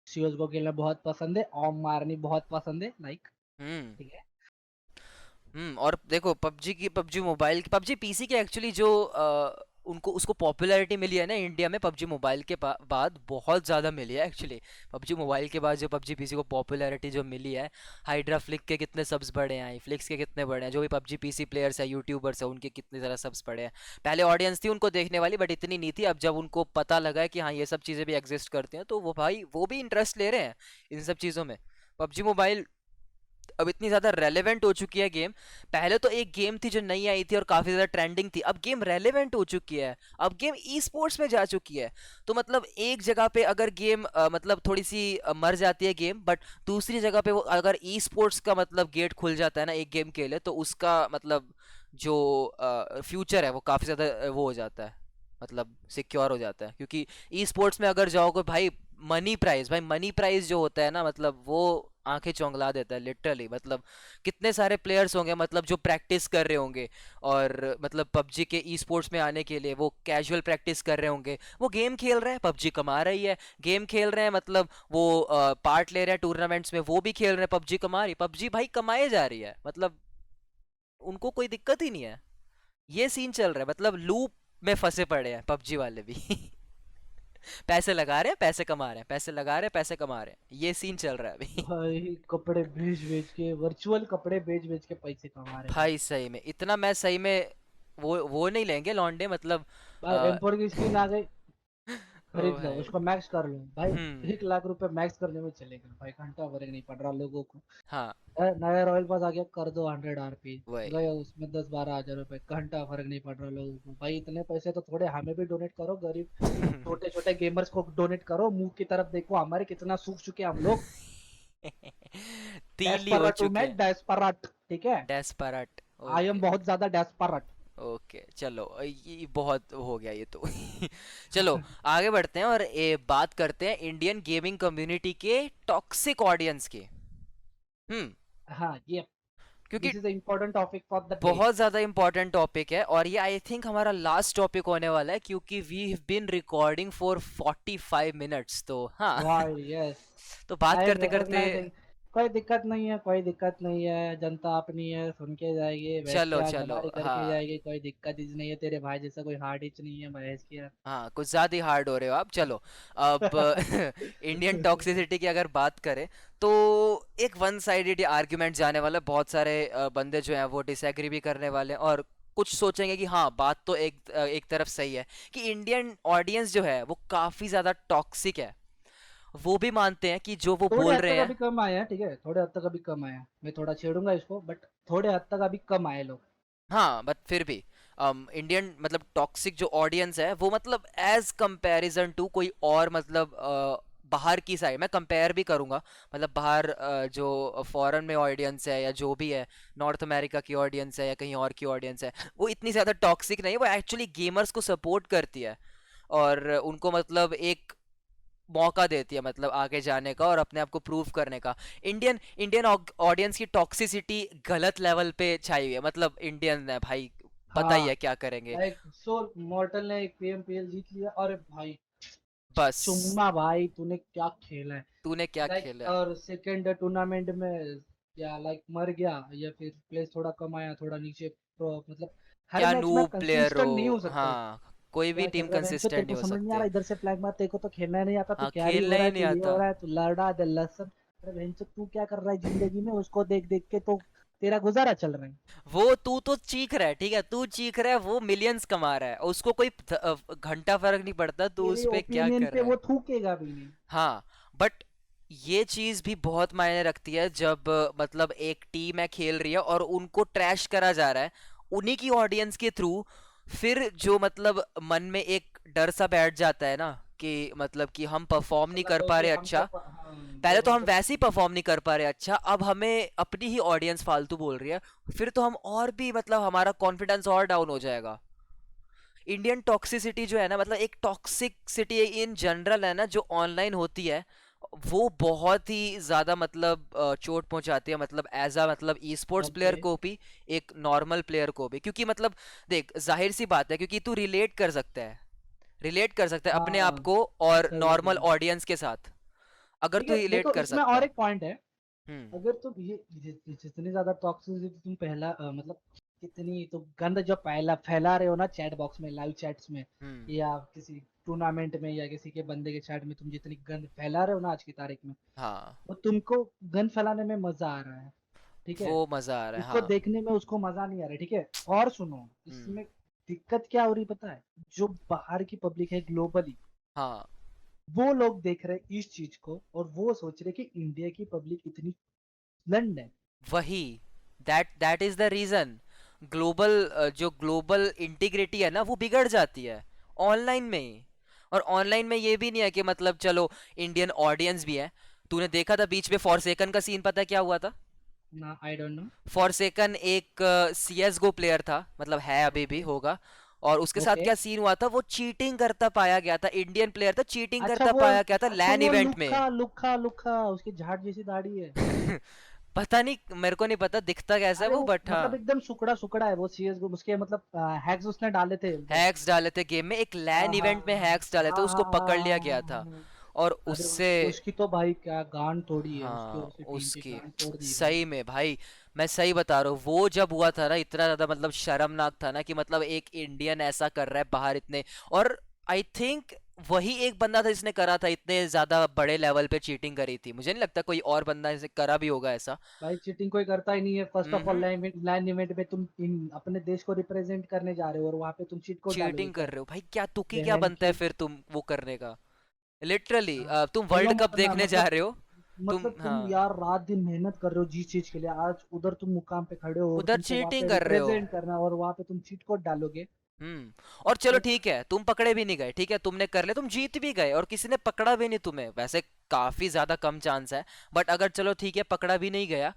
सीओस को खेलना बहुत पसंद है, ऑम मारनी बहुत पसंद है, लाइक। हम्म। ठीक है। और देखो पबजी मोबाइल की, पबजी पीसी के एक्चुअली जो उनको उसको पॉपुलैरिटी मिली है ना इंडिया में, पबजी मोबाइल के बाद बहुत ज़्यादा मिली है एक्चुअली। पबजी मोबाइल के बाद जो पबजी पीसी को पॉपुलैरिटी जो मिली है, हाइड्रा फ्लिक के कितने सब्स बढ़े हैं, फ्लिक्स के कितने बढ़े हैं, जो भी पबजी पीसी प्लेयर्स हैं, यूट्यूबर्स हैं, उनके कितने ज़्यादा सब्स बढ़े हैं। पहले ऑडियंस थी उनको देखने वाली, बट इतनी नहीं थी। अब जब उनको पता लगा है कि हाँ ये सब चीज़ें भी एग्जिस्ट करती हैं, तो वो भाई वो भी इंटरेस्ट ले रहे हैं इन सब चीज़ों में। पबजी मोबाइल अब इतनी ज्यादा रेलेवेंट हो चुकी है गेम। पहले तो एक गेम थी जो नई आई थी और काफी ज्यादा ट्रेंडिंग थी, अब गेम रेलेवेंट हो चुकी है, अब गेम ई स्पोर्ट्स में जा चुकी है। तो मतलब एक जगह पे अगर गेम मतलब थोड़ी सी मर जाती है गेम, बट दूसरी जगह पे वो अगर ई स्पोर्ट्स का मतलब गेट खुल जाता है ना एक गेम के लिए, तो उसका मतलब जो फ्यूचर है वो काफी ज्यादा वो हो जाता है, मतलब सिक्योर हो जाता है। क्योंकि ई स्पोर्ट्स में अगर जाओगे भाई, मनी प्राइज जो होता है ना, मतलब वो आंखें चौंगला देता है लिटरली। मतलब कितने सारे प्लेयर्स होंगे मतलब जो प्रैक्टिस कर रहे होंगे, और मतलब पबजी के ई स्पोर्ट्स में आने के लिए वो कैजुअल प्रैक्टिस कर रहे होंगे, वो गेम खेल रहे हैं, पबजी कमा रही है। गेम खेल रहे हैं मतलब वो पार्ट ले रहे हैं टूर्नामेंट्स में, वो भी खेल रहे हैं, पबजी कमा रही, पबजी भाई कमाए जा रही है, मतलब उनको कोई दिक्कत ही नहीं है। ये सीन चल रहा है, मतलब लूप में फंसे पड़े हैं पबजी वाले भी पैसे लगा रहे हैं, पैसे कमा रहे हैं, पैसे लगा रहे हैं, पैसे कमा रहे हैं, ये सीन चल रहा है अभी भाई कपड़े बेच बेच के, वर्चुअल कपड़े बेच बेच के पैसे कमा रहे भाई। भाई सही में इतना, मैं सही में वो नहीं लेंगे लौंडे, मतलब भाई आ, M4 की स्किन आ गई। ओ खरीद लो, भाई। उसको मैक्स कर लो भाई। हम्म। 1 लाख रुपए मैक्स करने में चलेगा भाई, घंटा फर्क नहीं पड़ रहा लोगों को। हाँ नया रॉयल पास आ गया, कर दो 100 RP, वही। गए उसमें 10-12 हजार रुपए, घंटा फर्क नहीं पड़ रहा लोगों को भाई। इतने पैसे तो थोड़े हमें भी डोनेट करो, गरीब छोटे छोटे गेमर्स को डोनेट करो। मुंह की तरफ देखो हमारे, कितना सूख चुके हैं हम लोग। तीली हो डेस्परेट हूँ चुके मैं, हैं। डेस्परेट, ठीक है। डेस्परट। I am okay. बहुत ज्यादा डेस्परेट। ओके चलो, ये बहुत हो गया ये तो। चलो आगे बढ़ते हैं और बात करते हैं इंडियन गेमिंग कम्युनिटी के टॉक्सिक ऑडियंस के। हम्म। हाँ ये, क्योंकि this is important topic for the day. बहुत ज़्यादा इंपॉर्टेंट टॉपिक है और ये आई थिंक हमारा लास्ट टॉपिक होने वाला है, क्योंकि we have been recording for 45 minutes, तो हाँ। वाह यस, तो बात आई एम करते करते। रिकॉग्नाइजिंग। कोई दिक्कत नहीं है, कोई दिक्कत नहीं है, जनता अपनी है, सुन के जाएगी, बैठ के चलो आज चलो हमारी करके हाँ। जाएगी, कोई दिक्कत ही नहीं है। तेरे भाई जैसा कोई हार्ड हिच नहीं है महेश की यार। हाँ कुछ ज़्यादा ही हार्ड हो रहे हो आप, चलो। अब इंडियन टॉक्सिसिटी की अगर बात करें तो एक वन साइडेड आर्ग्यूमेंट जाने वाला है। बहुत सारे बंदे जो हैं वो डिसएग्री भी करने वाले हैं, और कुछ सोचेंगे कि हाँ बात तो एक तरफ सही है, कि इंडियन ऑडियंस जो है वो काफ़ी ज़्यादा टॉक्सिक है। वो भी मानते हैं कि जो वो थोड़े बोल हद रहे तक हैं। अभी कम आए हैं, ठीक है, थोड़े हद तक अभी कम आए हैं। मैं थोड़ा छेड़ूंगा इसको, बट थोड़े हद तक अभी कम आए लोग। हाँ बट फिर भी इंडियन मतलब टॉक्सिक जो ऑडियंस है वो मतलब एज कंपैरिजन टू कोई और मतलब बाहर की साइड मैं कंपेयर भी करूँगा। मतलब बाहर जो फॉरेन में ऑडियंस है या जो भी है, नॉर्थ अमेरिका की ऑडियंस है या कहीं और की ऑडियंस है, वो इतनी ज़्यादा टॉक्सिक नहीं है। वो एक्चुअली गेमर्स को सपोर्ट करती है और उनको मतलब एक मौका देती है मतलब आगे जाने का और अपने आप को प्रूव करने का। इंडियन इंडियन ऑडियंस की टॉक्सिसिटी गलत लेवल पे छाई हुई है। मतलब इंडियन है भाई, पता ही हाँ, है क्या करेंगे। लाइक सो मॉर्टल ने एक PMPL जीत लिया, अरे भाई बस चुम्मा भाई, तूने क्या खेला है। तूने क्या लाइक खेला है। और सेकंड टूर्नामेंट में या लाइक मर गया, या फिर प्लेस थोड़ा कम आया, थोड़ा नीचे, मतलब हर क्या मैच में नूब प्लेयर कंसिस्टेंट नहीं हो, हो सकते। हाँ। कोई भी क्या टीम कर रहा है बेंचो, तेरे कंसिस्टेंट नहीं को हो समझ नहीं आ सकते। रहा, इधर से फ्लैग मार, तेरे को तो खेलना ही नहीं आता, तू हाँ कैरी हो खेलना रहा ही है, नहीं तू ये आता। हो रहा है, तू लड़ा दे लसन। अरे बेंचो तू क्या कर रहा है जिंदगी में, उसको देख देख के तो तेरा गुजारा चल रहा है। वो तू तो चीख रहा है, ठीक है, तू चीख रहा है, वो मिलियंस कमा रहा है, उसको कोई घंटा फर्क नहीं पड़ता तू उस तेरे पे क्या ओपिनियन कर पे रहा है। वो थूकेगा भी नहीं। हाँ बट ये चीज भी बहुत मायने रखती है जब मतलब एक टीम है खेल रही है और उनको ट्रैश करा जा रहा है उन्हीं की ऑडियंस के थ्रू। फिर जो मतलब मन में एक डर सा बैठ जाता है ना, कि मतलब कि हम परफॉर्म नहीं कर मतलब पा कि रहे हमको अच्छा। हाँ, पहले जब तो हम हमको वैसे ही परफॉर्म नहीं कर पा रहे अच्छा, अब हमें अपनी ही ऑडियंस फालतू बोल रही है, फिर तो हम और भी मतलब हमारा कॉन्फिडेंस और डाउन हो जाएगा। इंडियन टॉक्सिसिटी जो है ना, मतलब एक टॉक्सिसिटी इन जनरल है ना जो ऑनलाइन होती है, वो बहुत ही ज्यादा मतलब चोट पहुंचाती है, मतलब एज अ मतलब ई स्पोर्ट्स ओके। प्लेयर को भी, एक नॉर्मल प्लेयर को भी। क्योंकि मतलब देख जाहिर सी बात है, क्योंकि तू रिलेट कर सकता है अपने आप हाँ को और सही नॉर्मल है। ऑडियंस के साथ, अगर ठीक तू है, रिलेट देखो कर इसमें सकता और है। एक पॉइंट है। हम्म। अगर तुम ये जितनी ज्यादा टॉक्सिसिटी तुम पहला मतलब कितनी तो गंद जो पहला फैला रहे हो ना चैट बॉक्स में, लाइव चैट्स में, हम्म। या किसी टूर्नामेंट में, या किसी के बंदे के चैट में, तुम जितनी गंद फैला रहे हो ना आज की तारीख में, हाँ वो तुमको गंद फैलाने में मजा आ रहा है, ठीक वो है। मजा आ रहा है, उसको हाँ। देखने में उसको मजा नहीं आ रहा है, ठीक है। और सुनो, हम्म। इसमें दिक्कत क्या हो रही पता है, जो बाहर की पब्लिक है ग्लोबली, हाँ वो लोग देख रहे हैं इस चीज को और वो सोच रहे कि इंडिया की पब्लिक इतनी ब्लंड है। वही, that is the reason. Global जो ग्लोबल इंटीग्रिटी है ना वो बिगड़ जाती है ऑनलाइन में ही। और ऑनलाइन में ये भी नहीं है कि मतलब चलो इंडियन ऑडियंस भी है। तूने देखा था बीच में फॉरसेकन का सीन, पता है क्या हुआ था। ना आई डोंट नो। फॉरसेकन एक सीएस गो प्लेयर था, मतलब है अभी भी ओके। होगा। और उसके साथ ओके। क्या सीन हुआ था, वो चीटिंग करता पाया गया था, इंडियन प्लेयर था, चीटिंग अच्छा करता वो, पाया गया था अच्छा लैन वो इवेंट में। लुखा लुखा लुखा, उसकी झाड़ जैसी दाढ़ी है। पता नहीं, मेरे को नहीं पता दिखता कैसा है अरे वो, वो बट हाँ। मतलब एकदम सुकड़ा सुकड़ा है वो, सीएस उसके मतलब हैक्स उसने डाले थे उधर। हैक्स डाले थे गेम में, एक हाँ लैन हाँ इवेंट में हैक्स डाले थे, हाँ उसको हाँ हाँ पकड़ हाँ लिया हाँ, गया था। हाँ, हाँ। और अरे उससे उसकी तो भाई क्या गांड तोड़ी है, उसके हाँ उसी टीम की उसकी गांड तोड़ दी भाई। सही में भाई, मैं सही बता रहा हूँ, वो जब हुआ था ना इतना ज्यादा मतलब शर्मनाक था ना, कि मतलब एक इंडियन ऐसा कर रहा है बाहर इतने। और आई थिंक वही एक बंदा था जिसने करा था, इतने ज्यादा बड़े लेवल पे चीटिंग करी थी, मुझे नहीं लगता कोई और बंदा इसे करा भी होगा ऐसा। भाई चीटिंग कोई करता ही नहीं है। First of all hmm. Line event में तुम अपने देश को रिप्रेजेंट करने जा रहे हो और वहां पे तुम चीट कोड डालोगे चीटिंग कर क्या? रहे हो भाई, क्या तुकी क्या बहन बनता है की। फिर तुम वो करने का? लिटरली तुम कल्लो वर्ल्ड कप मरना देखने जा मतलब। रहे हो। तुम, मतलब तुम हाँ, यार रात दिन मेहनत कर रहे हो जिस चीज के लिए, आज उधर तुम मुकाम पे खड़े हो और उधर तुमको वहां चीटिंग पे कर रहे हो। रिप्रेजेंट करना है और वहां पे तुम चीट कोड डालोगे। और चलो तो ठीक है, तुम पकड़े भी नहीं गए, ठीक है, तुमने कर लिया, तुम जीत भी गए और किसी ने पकड़ा भी नहीं तुम्हें, वैसे काफी ज्यादा कम चांस है, बट अगर चलो ठीक है पकड़ा भी नहीं गया,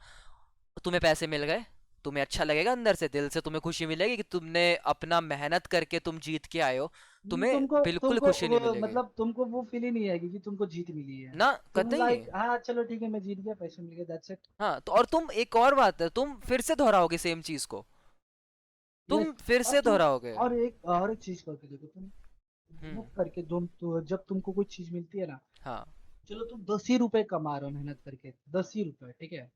तुम्हें पैसे मिल गए, तुम्हें अच्छा लगेगा, अंदर से दिल से तुम्हें खुशी मिलेगी कि तुमने अपना मेहनत करके तुम जीत के आए हो, तुम्हें तुमको बिल्कुल तुमको खुशी नहीं मिलेगी मतलब तुमको वो फील ही नहीं आएगी कि तुमको जीत मिली है। ना, तुम कतई नहीं। लाइक हाँ चलो ठीक है मैं जीत गया, पैसे मिल गए, दैट्स इट। हाँ तो और तुम, एक और बात है, तुम फिर से दोहराओगे सेम चीज को, यस। तुम फिर और से तुम दोहराओगे। और एक चीज करके देखो तुम। हम्म। मेहनत करके जब तुमको कोई चीज मिलती है ना, हाँ, चलो तुम 10 ही रुपए कमा रहे हो मेहनत करके, 10 ही रुपए ठीक है।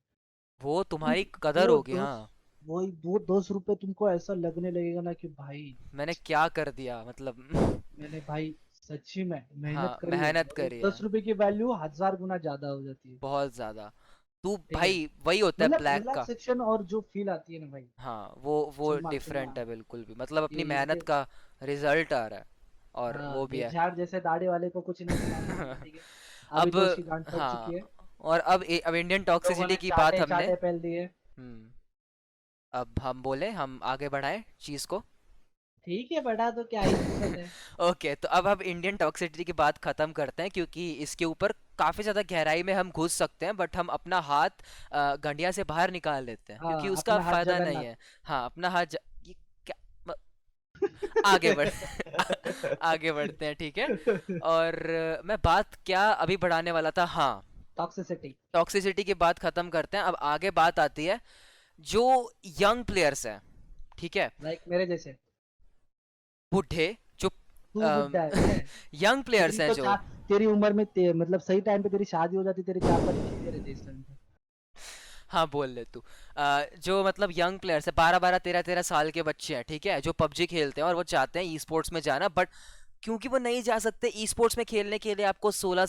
वो तुम तुम्हारी कदर वो होगी, दस हाँ। वही वो 10 रुपए तुमको ऐसा लगने लगेगा ना कि भाई मैंने क्या कर दिया मतलब। मैंने भाई सच्ची में मेहनत हाँ, करी है। मेहनत और करी है, 10 रुपए की वैल्यू 1000 गुना ज्यादा हो जाती है। बहुत ज्यादा। तू ठीक है। भाई, वही होता है मतलब ब्लैक का। रिलैक्सेशन और जो फील आती है ना भाई। हाँ, वो चुम्मा चुम्मा। डिफरेंट है बिल्कुल भी, मतलब अपनी मेहनत ये का रिजल्ट आ रहा है, और हाँ वो भी ये है। झाड़ जैसे दाढ़ी वाले को कुछ नहीं सुनाना होता, ठीक है। अभी अब, तो उसकी गांड फट चुकी हाँ, है। और अब इंडियन लोगों टॉक्सिसिटी ने की बात चाटे हमने, चाटे पहन दिए। हम्म, अब हम बोले हम आगे बढ़ाएं चीज को। ठीक है बढ़ा दो, क्या ही दिक्कत है। ओके, तो अब हम इंडियन टॉक्सिसिटी की बात खत्म करते हैं, क्योंकि इसके ऊपर काफी ज्यादा गहराई में हम घुस सकते हैं, बट हम अपना हाथ गंडिया से बाहर निकाल लेते हैं, क्योंकि हाँ उसका अपना हाथ फायदा नहीं जगन्नाथ। है। हाँ, अपना हाथ ये क्या, आगे बढ़ आगे बढ़ते हैं, ठीक है। और मैं बात क्या अभी बढ़ाने वाला था, हाँ, टॉक्सिसिटी। टॉक्सिसिटी की बात खत्म करते हैं, अब आगे बात आती है जो यंग प्लेयर्स हैं, ठीक है, लाइक मेरे जैसे। बूढ़े, जो तू बुड्ढा है। यंग प्लेयर्स तेरी हैं तो जो, चार तेरी उम्र में मतलब सही टाइम पे तेरी शादी हो जाती, तेरे 4 5 बच्चे रहते इस टाइम पे। हाँ बोल ले तू, जो मतलब यंग प्लेयर्स है, 12 12 13 13 साल के बच्चे हैं, ठीक है, जो पबजी खेलते हैं और वो चाहते हैं ई स्पोर्ट्स में जाना, बट क्योंकि वो नहीं जा सकते ई स्पोर्ट्स में खेलने के लिए, आपको 16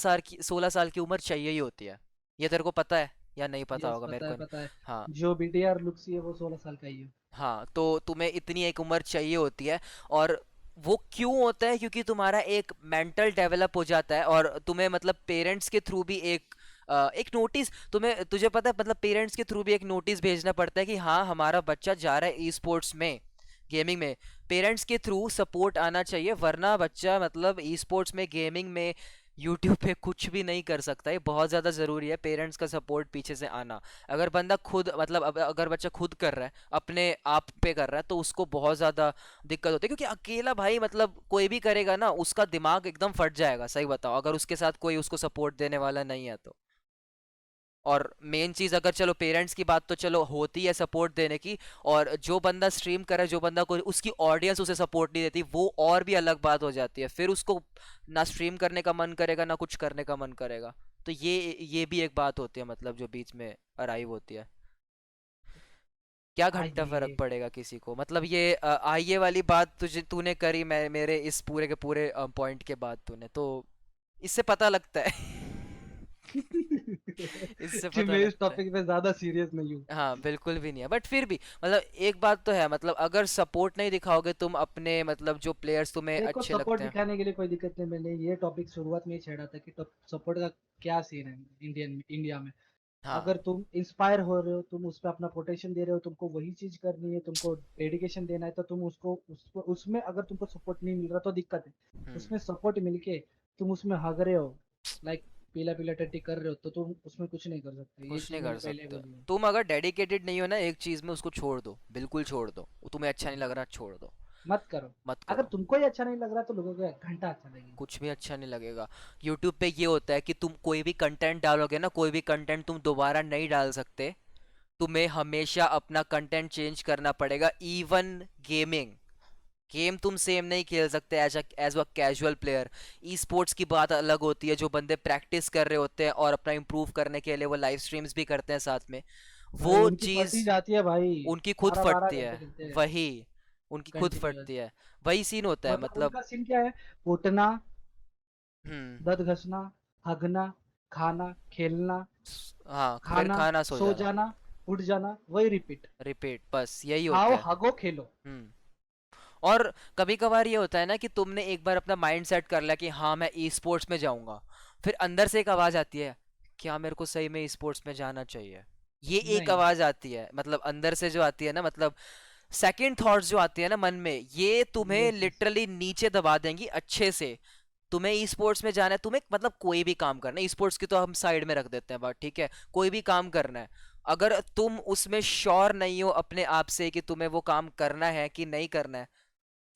साल की उम्र चाहिए ही होती है, ये तेरे को पता है या नहीं पता यस होगा, मेरे पता को है नहीं। पता है। हाँ, जो बीटीआर लुक्स है वो 16 साल का ही है। हाँ, तो तुम्हें इतनी एक उम्र चाहिए होती है, और वो क्यों होता है, क्योंकि तुम्हारा एक मेंटल डेवलप हो जाता है, और तुम्हें मतलब पेरेंट्स के थ्रू भी एक नोटिस, तुझे पता है, मतलब पेरेंट्स के थ्रू भी एक नोटिस भेजना पड़ता है कि हाँ हमारा बच्चा जा रहा है ई स्पोर्ट्स में, गेमिंग में, पेरेंट्स के थ्रू सपोर्ट आना चाहिए, वरना बच्चा मतलब ई स्पोर्ट्स में, गेमिंग में, यूट्यूब पे कुछ भी नहीं कर सकता, ये बहुत ज़्यादा ज़रूरी है पेरेंट्स का सपोर्ट पीछे से आना। अगर बंदा खुद मतलब अगर बच्चा खुद कर रहा है, अपने आप पे कर रहा है, तो उसको बहुत ज़्यादा दिक्कत होती है, क्योंकि अकेला भाई मतलब कोई भी करेगा ना, उसका दिमाग एकदम फट जाएगा, सही बताओ, अगर उसके साथ कोई उसको सपोर्ट देने वाला नहीं है तो। और मेन चीज, अगर चलो पेरेंट्स की बात तो चलो होती है सपोर्ट देने की, और जो बंदा स्ट्रीम करे, जो बंदा कोई उसकी ऑडियंस उसे सपोर्ट नहीं देती, वो और भी अलग बात हो जाती है, फिर उसको ना स्ट्रीम करने का मन करेगा, ना कुछ करने का मन करेगा, तो ये भी एक बात होती है, मतलब जो बीच में अराइव होती है। क्या घंटा फर्क आइए। पड़ेगा किसी को, मतलब ये आइए वाली बात तूने करी, मैं मेरे इस पूरे के पूरे पॉइंट के बाद तूने तो, इससे पता लगता है इससे कि पता मैं इस लगता है। टॉपिक पे ज्यादा सीरियस नहीं हूँ। हाँ बिल्कुल भी नहीं है, बट फिर भी मतलब एक बात तो है, मतलब अगर सपोर्ट नहीं दिखाओगे तुम अपने, मतलब जो प्लेयर्स तुम्हें देखो अच्छे सपोर्ट लगते हैं। दिखाने के लिए कोई दिक्कत नहीं, मैंने ये टॉपिक शुरुआत में ही छेड़ा था कि सपोर्ट का क्या सीन है इंडिया में। हाँ। अगर तुम इंस्पायर हो रहे हो, तुम उस पर अपना पोटेंशियल दे रहे हो, तुमको वही चीज करनी है, तुमको डेडिकेशन देना है, तो तुम उसको उसमें अगर तुमको सपोर्ट नहीं मिल रहा तो दिक्कत है। हम्म। उसमें सपोर्ट मिलके तुम उसमें हग रहे हो, लाइक पीला पीला टट्टी कर रहे हो, तो तुम उसमें कुछ नहीं कर सकते, ये कुछ चीज नहीं मैंने कर पहले ही सकते, बोली है। तुम अगर डेडिकेटेड नहीं हो ना एक चीज में, उसको छोड़ दो, बिल्कुल छोड़ दो, वो तुम्हें अच्छा नहीं लग रहा, छोड़ दो, मत करो। मत अगर करो, तुमको ही अच्छा नहीं लग रहा तो लोगों को घंटा अच्छा लगेगा। कुछ भी अच्छा नहीं लगेगा। यूट्यूब पे ये होता है कि तुम कोई भी कंटेंट डालोगे ना, कोई भी कंटेंट तुम दोबारा नहीं डाल सकते, तुम्हें हमेशा अपना कंटेंट चेंज करना पड़ेगा, इवन गेमिंग, गेम तुम सेम नहीं खेल सकते as a casual player. E sports की बात अलग होती है, जो बंदे प्रैक्टिस कर रहे होते हैं और अपना इम्प्रूव करने के लिए वो लाइव स्ट्रीम्स भी करते हैं साथ में, भाई वो उनकी फटी चीज़ जाती है भाई। उनकी खुद 12 12 फटती है, घंटे खेलते हैं वही, उनकी खुद कंटिन्यूअस। फटती है, वही सीन होता है मतलब मतलब। उनका सीन क्या है? उठना, हम्म। दांत घसना, हगना, खाना, खेलना, हाँ, फिर खाना, खाना, सो सो जाना। जाना, उठ जाना, वही रिपीट। रिपीट, बस यही होता खाओ, है। हगो, खेलो। हम्म। और कभी कभार ये होता है ना कि तुमने एक बार अपना माइंड सेट कर लिया कि हाँ मैं ई स्पोर्ट्स में जाऊंगा, फिर अंदर से एक आवाज आती है, क्या मेरे को सही में ई स्पोर्ट्स में जाना चाहिए? ये एक नहीं। आवाज आती है, मतलब अंदर से जो आती है ना, मतलब सेकंड थॉट्स जो आती है ना मन में, ये तुम्हें यस यस। लिटरली नीचे दबा देंगी अच्छे से। तुम्हें ई स्पोर्ट्स में जाना है, तुम्हें मतलब कोई भी काम करना है, ई स्पोर्ट्स की तो हम साइड में रख देते हैं बात, ठीक है, कोई भी काम करना है, अगर तुम उसमें श्योर नहीं हो अपने आप से कि तुम्हें वो काम करना है कि नहीं करना है,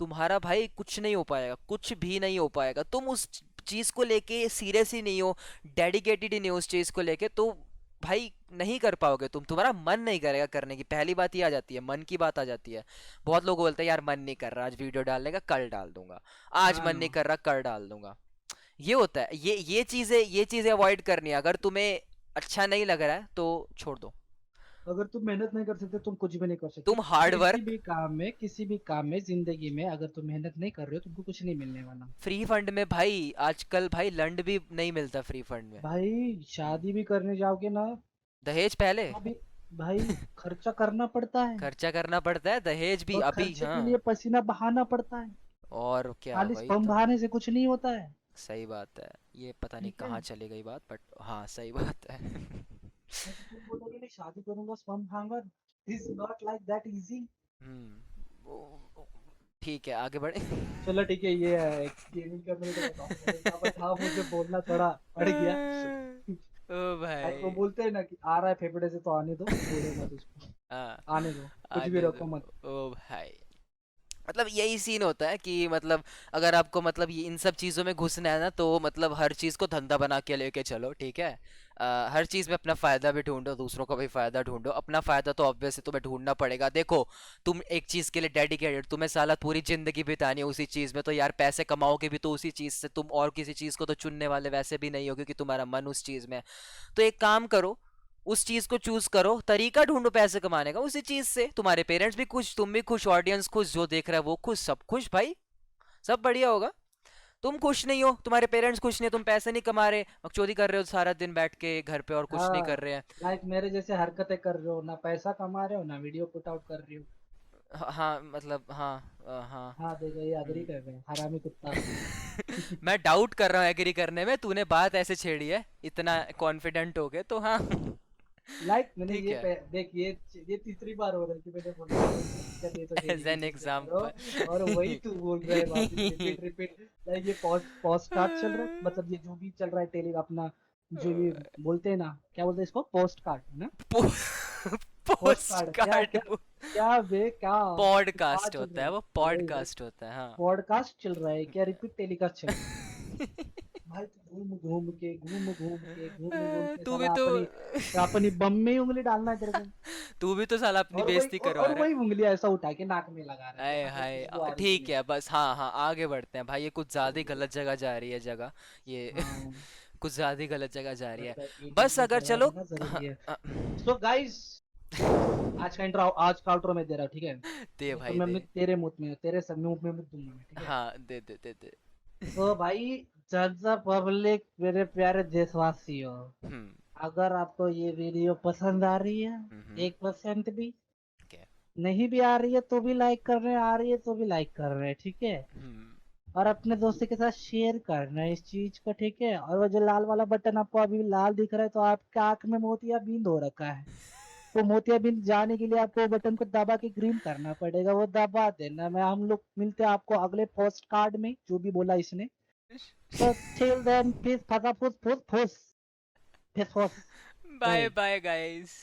तुम्हारा भाई कुछ नहीं हो पाएगा, कुछ भी नहीं हो पाएगा। तुम उस चीज को लेके सीरियस ही नहीं हो, डेडिकेटेड ही नहीं हो उस चीज को लेके, तो भाई नहीं कर पाओगे तुम, तुम्हारा मन नहीं करेगा करने की। पहली बात ये आ जाती है, मन की बात आ जाती है। बहुत लोग बोलते हैं यार मन नहीं कर रहा आज वीडियो डालने का, कल डाल दूंगा, आज हाँ मन ना। नहीं कर रहा कल डाल दूंगा। ये होता है, ये चीजें अवॉइड करनी है। अगर तुम्हें अच्छा नहीं लग रहा है तो छोड़ दो। अगर तुम मेहनत नहीं कर सकते तुम कुछ भी नहीं कर सकते। तुम हार्ड किसी वर्क, भी काम में, किसी भी काम में जिंदगी में अगर तुम मेहनत नहीं कर रहे हो तुमको कुछ नहीं मिलने वाला। फ्री फंड में भाई आजकल भाई लंड भी नहीं मिलता फ्री फंड में। भाई शादी भी करने जाओगे ना दहेज पहले। तो भी भाई खर्चा करना पड़ता है। खर्चा करना पड़ता है, दहेज भी और अभी, खर्चे के हाँ। लिए पसीना बहाना पड़ता है। और क्या, खाली वही स्पर्म तो। बहाने से कुछ नहीं होता है। सही बात है। ये पता नहीं ठीक है। कहाँ चली गई बात, बट हाँ सही बात है। नहीं तो तुम बोलोगे मैं शादी करूंगा स्पर्म बहाऊंगा। This not like that easy. ठीक है, आगे बढ़े। चलो ठीक है, ये है गेमिंग कम्युनिटी का टॉपिक था बट हाँ मुझे बोलना थोड़ा पड़ गया। ओ लाइक वो भाई। बोलते हैं ना कि आ रहा है फेफड़े से तो आने दो, छोड़ो मत उसको। हाँ, आने दो, कुछ भी आने दो। रखो मत। ओ भाई, मतलब यही सीन होता है कि मतलब अगर आपको मतलब ये इन सब चीज़ों में घुसना है ना, तो मतलब हर चीज़ को धंधा बना के लेके चलो, ठीक है। हर चीज़ में अपना फ़ायदा भी ढूंढो, दूसरों का भी फ़ायदा ढूंढो। अपना फ़ायदा तो ऑब्वियसली तुम्हें ढूंढना पड़ेगा। देखो, तुम एक चीज़ के लिए डेडिकेटेड, तुम्हें साला पूरी ज़िंदगी बितानी है उसी चीज़ में, तो यार पैसे कमाओगे भी तो उसी चीज़ से, तुम और किसी चीज़ को तो चुनने वाले वैसे भी नहीं हो, क्योंकि तुम्हारा मन उस चीज़ में है। तो एक काम करो, उस चीज को चूज करो, तरीका ढूंढो पैसे कमाने का उसी चीज से, तुम्हारे पेरेंट्स भी खुश, तुम भी खुश, ऑडियंस खुश, जो देख रहा है वो खुश, सब खुश भाई, सब बढ़िया होगा। तुम खुश नहीं हो, तुम्हारे पेरेंट्स खुश नहीं है, तुम पैसे नहीं कमा रहे, बकचोदी कर रहे हो सारा दिन बैठ के घर पे और कुछ नहीं कर हाँ। रहे हैं। लाइक मेरे जैसे हरकतें कर रहे हो ना, पैसा कमा रहे हो ना वीडियो पुट आउट कर रही हो। हाँ मतलब हाँ, हाँ। हाँ देखो ये अग्री हम्म। कर रहे हैं हरामी कुत्ता। मैं डाउट कर रहा हूँ एग्री करने में, तूने बात ऐसे छेड़ी है इतना कॉन्फिडेंट हो गए तो हाँ। लाइक मैंने ठीक ये है। देख ये तीसरी बार हो रहा है कि मैंने बोला कि भाई दिक्कत ये तो डेली एज एन बेसिस पे करो। एग्जाम्पल। और वही तू बोल रहा है वापस रिपीट रिपीट। लाइक ये पोस्ट कार्ड चल रहा है, मतलब ये जो भी चल रहा है टेली अपना, जो ये बोलते हैं ना, क्या बोलते हैं इसको, पोस्ट कार्ड ना। पोस्ट पोस्ट कार्ड क्या कार्ड। क्या क्या बे क्या क्या पॉडकास्ट चल होता रहा है, है। वो वही वही पॉडकास्ट होता है, हाँ। पॉडकास्ट चल रहा है क्या, रिपीट टेलीकास्ट चल रहा है। भाई तू घूम घूम के घूम के तू भी साला तो। अपनी अपनी बम में ही उंगली डालना है तेरे को। तू भी तो साला अपनी बेइज्जती करवा और रहा है। वही उंगली ऐसा उठा के नाक में लगा रहा है कि आए हाँ देख हाय, खुशबू आ रही ठीक तुम्हें। है बस, हाँ हाँ आगे बढ़ते हैं भाई, ये कुछ ज्यादा ही गलत जगह जा रही है जगह, ये। हाँ। कुछ ज्यादा ही गलत जगह जा रही है। मतलब ये बस टीचिंग अगर करवा चलो। देना जरूरी है। हाँ, सो गाइस, आज का आउटरो मैं दे रहा हूँ, ठीक है। दे ये तो भाई मैं दे। तेरे मुंह में, तेरे सब मुंह में मत दूंगा मैं, ठीक है। हाँ, दे दे दे दे। तो भाई, जनता पब्लिक, मेरे प्यारे देशवासियों, हम्म। अगर आपको ये वीडियो पसंद आ रही है, हम्म। 1% भी क्या? नहीं भी आ रही है तो भी लाइक कर रहे हैं, आ रही है तो भी लाइक कर रहे हैं, ठीक है। हम्म। और अपने दोस्तों के साथ शेयर करना है इस चीज को, ठीक है। और वो जो लाल वाला बटन आपको अभी लाल दिख रहा है, तो आपके आंख में मोतियाबिंद हो रखा है। तो मोतियाबिंद जाने के लिए आपको वो बटन को दबा के ग्रीन करना पड़ेगा, वो दबा देना। मैं हम लोग मिलते हैं आपको अगले पोस्ट कार्ड में, जो भी बोला इसने। तो टिल देन पीस, फसा फुस फुस फुस, फुस फुस। Bye bye. Bye guys.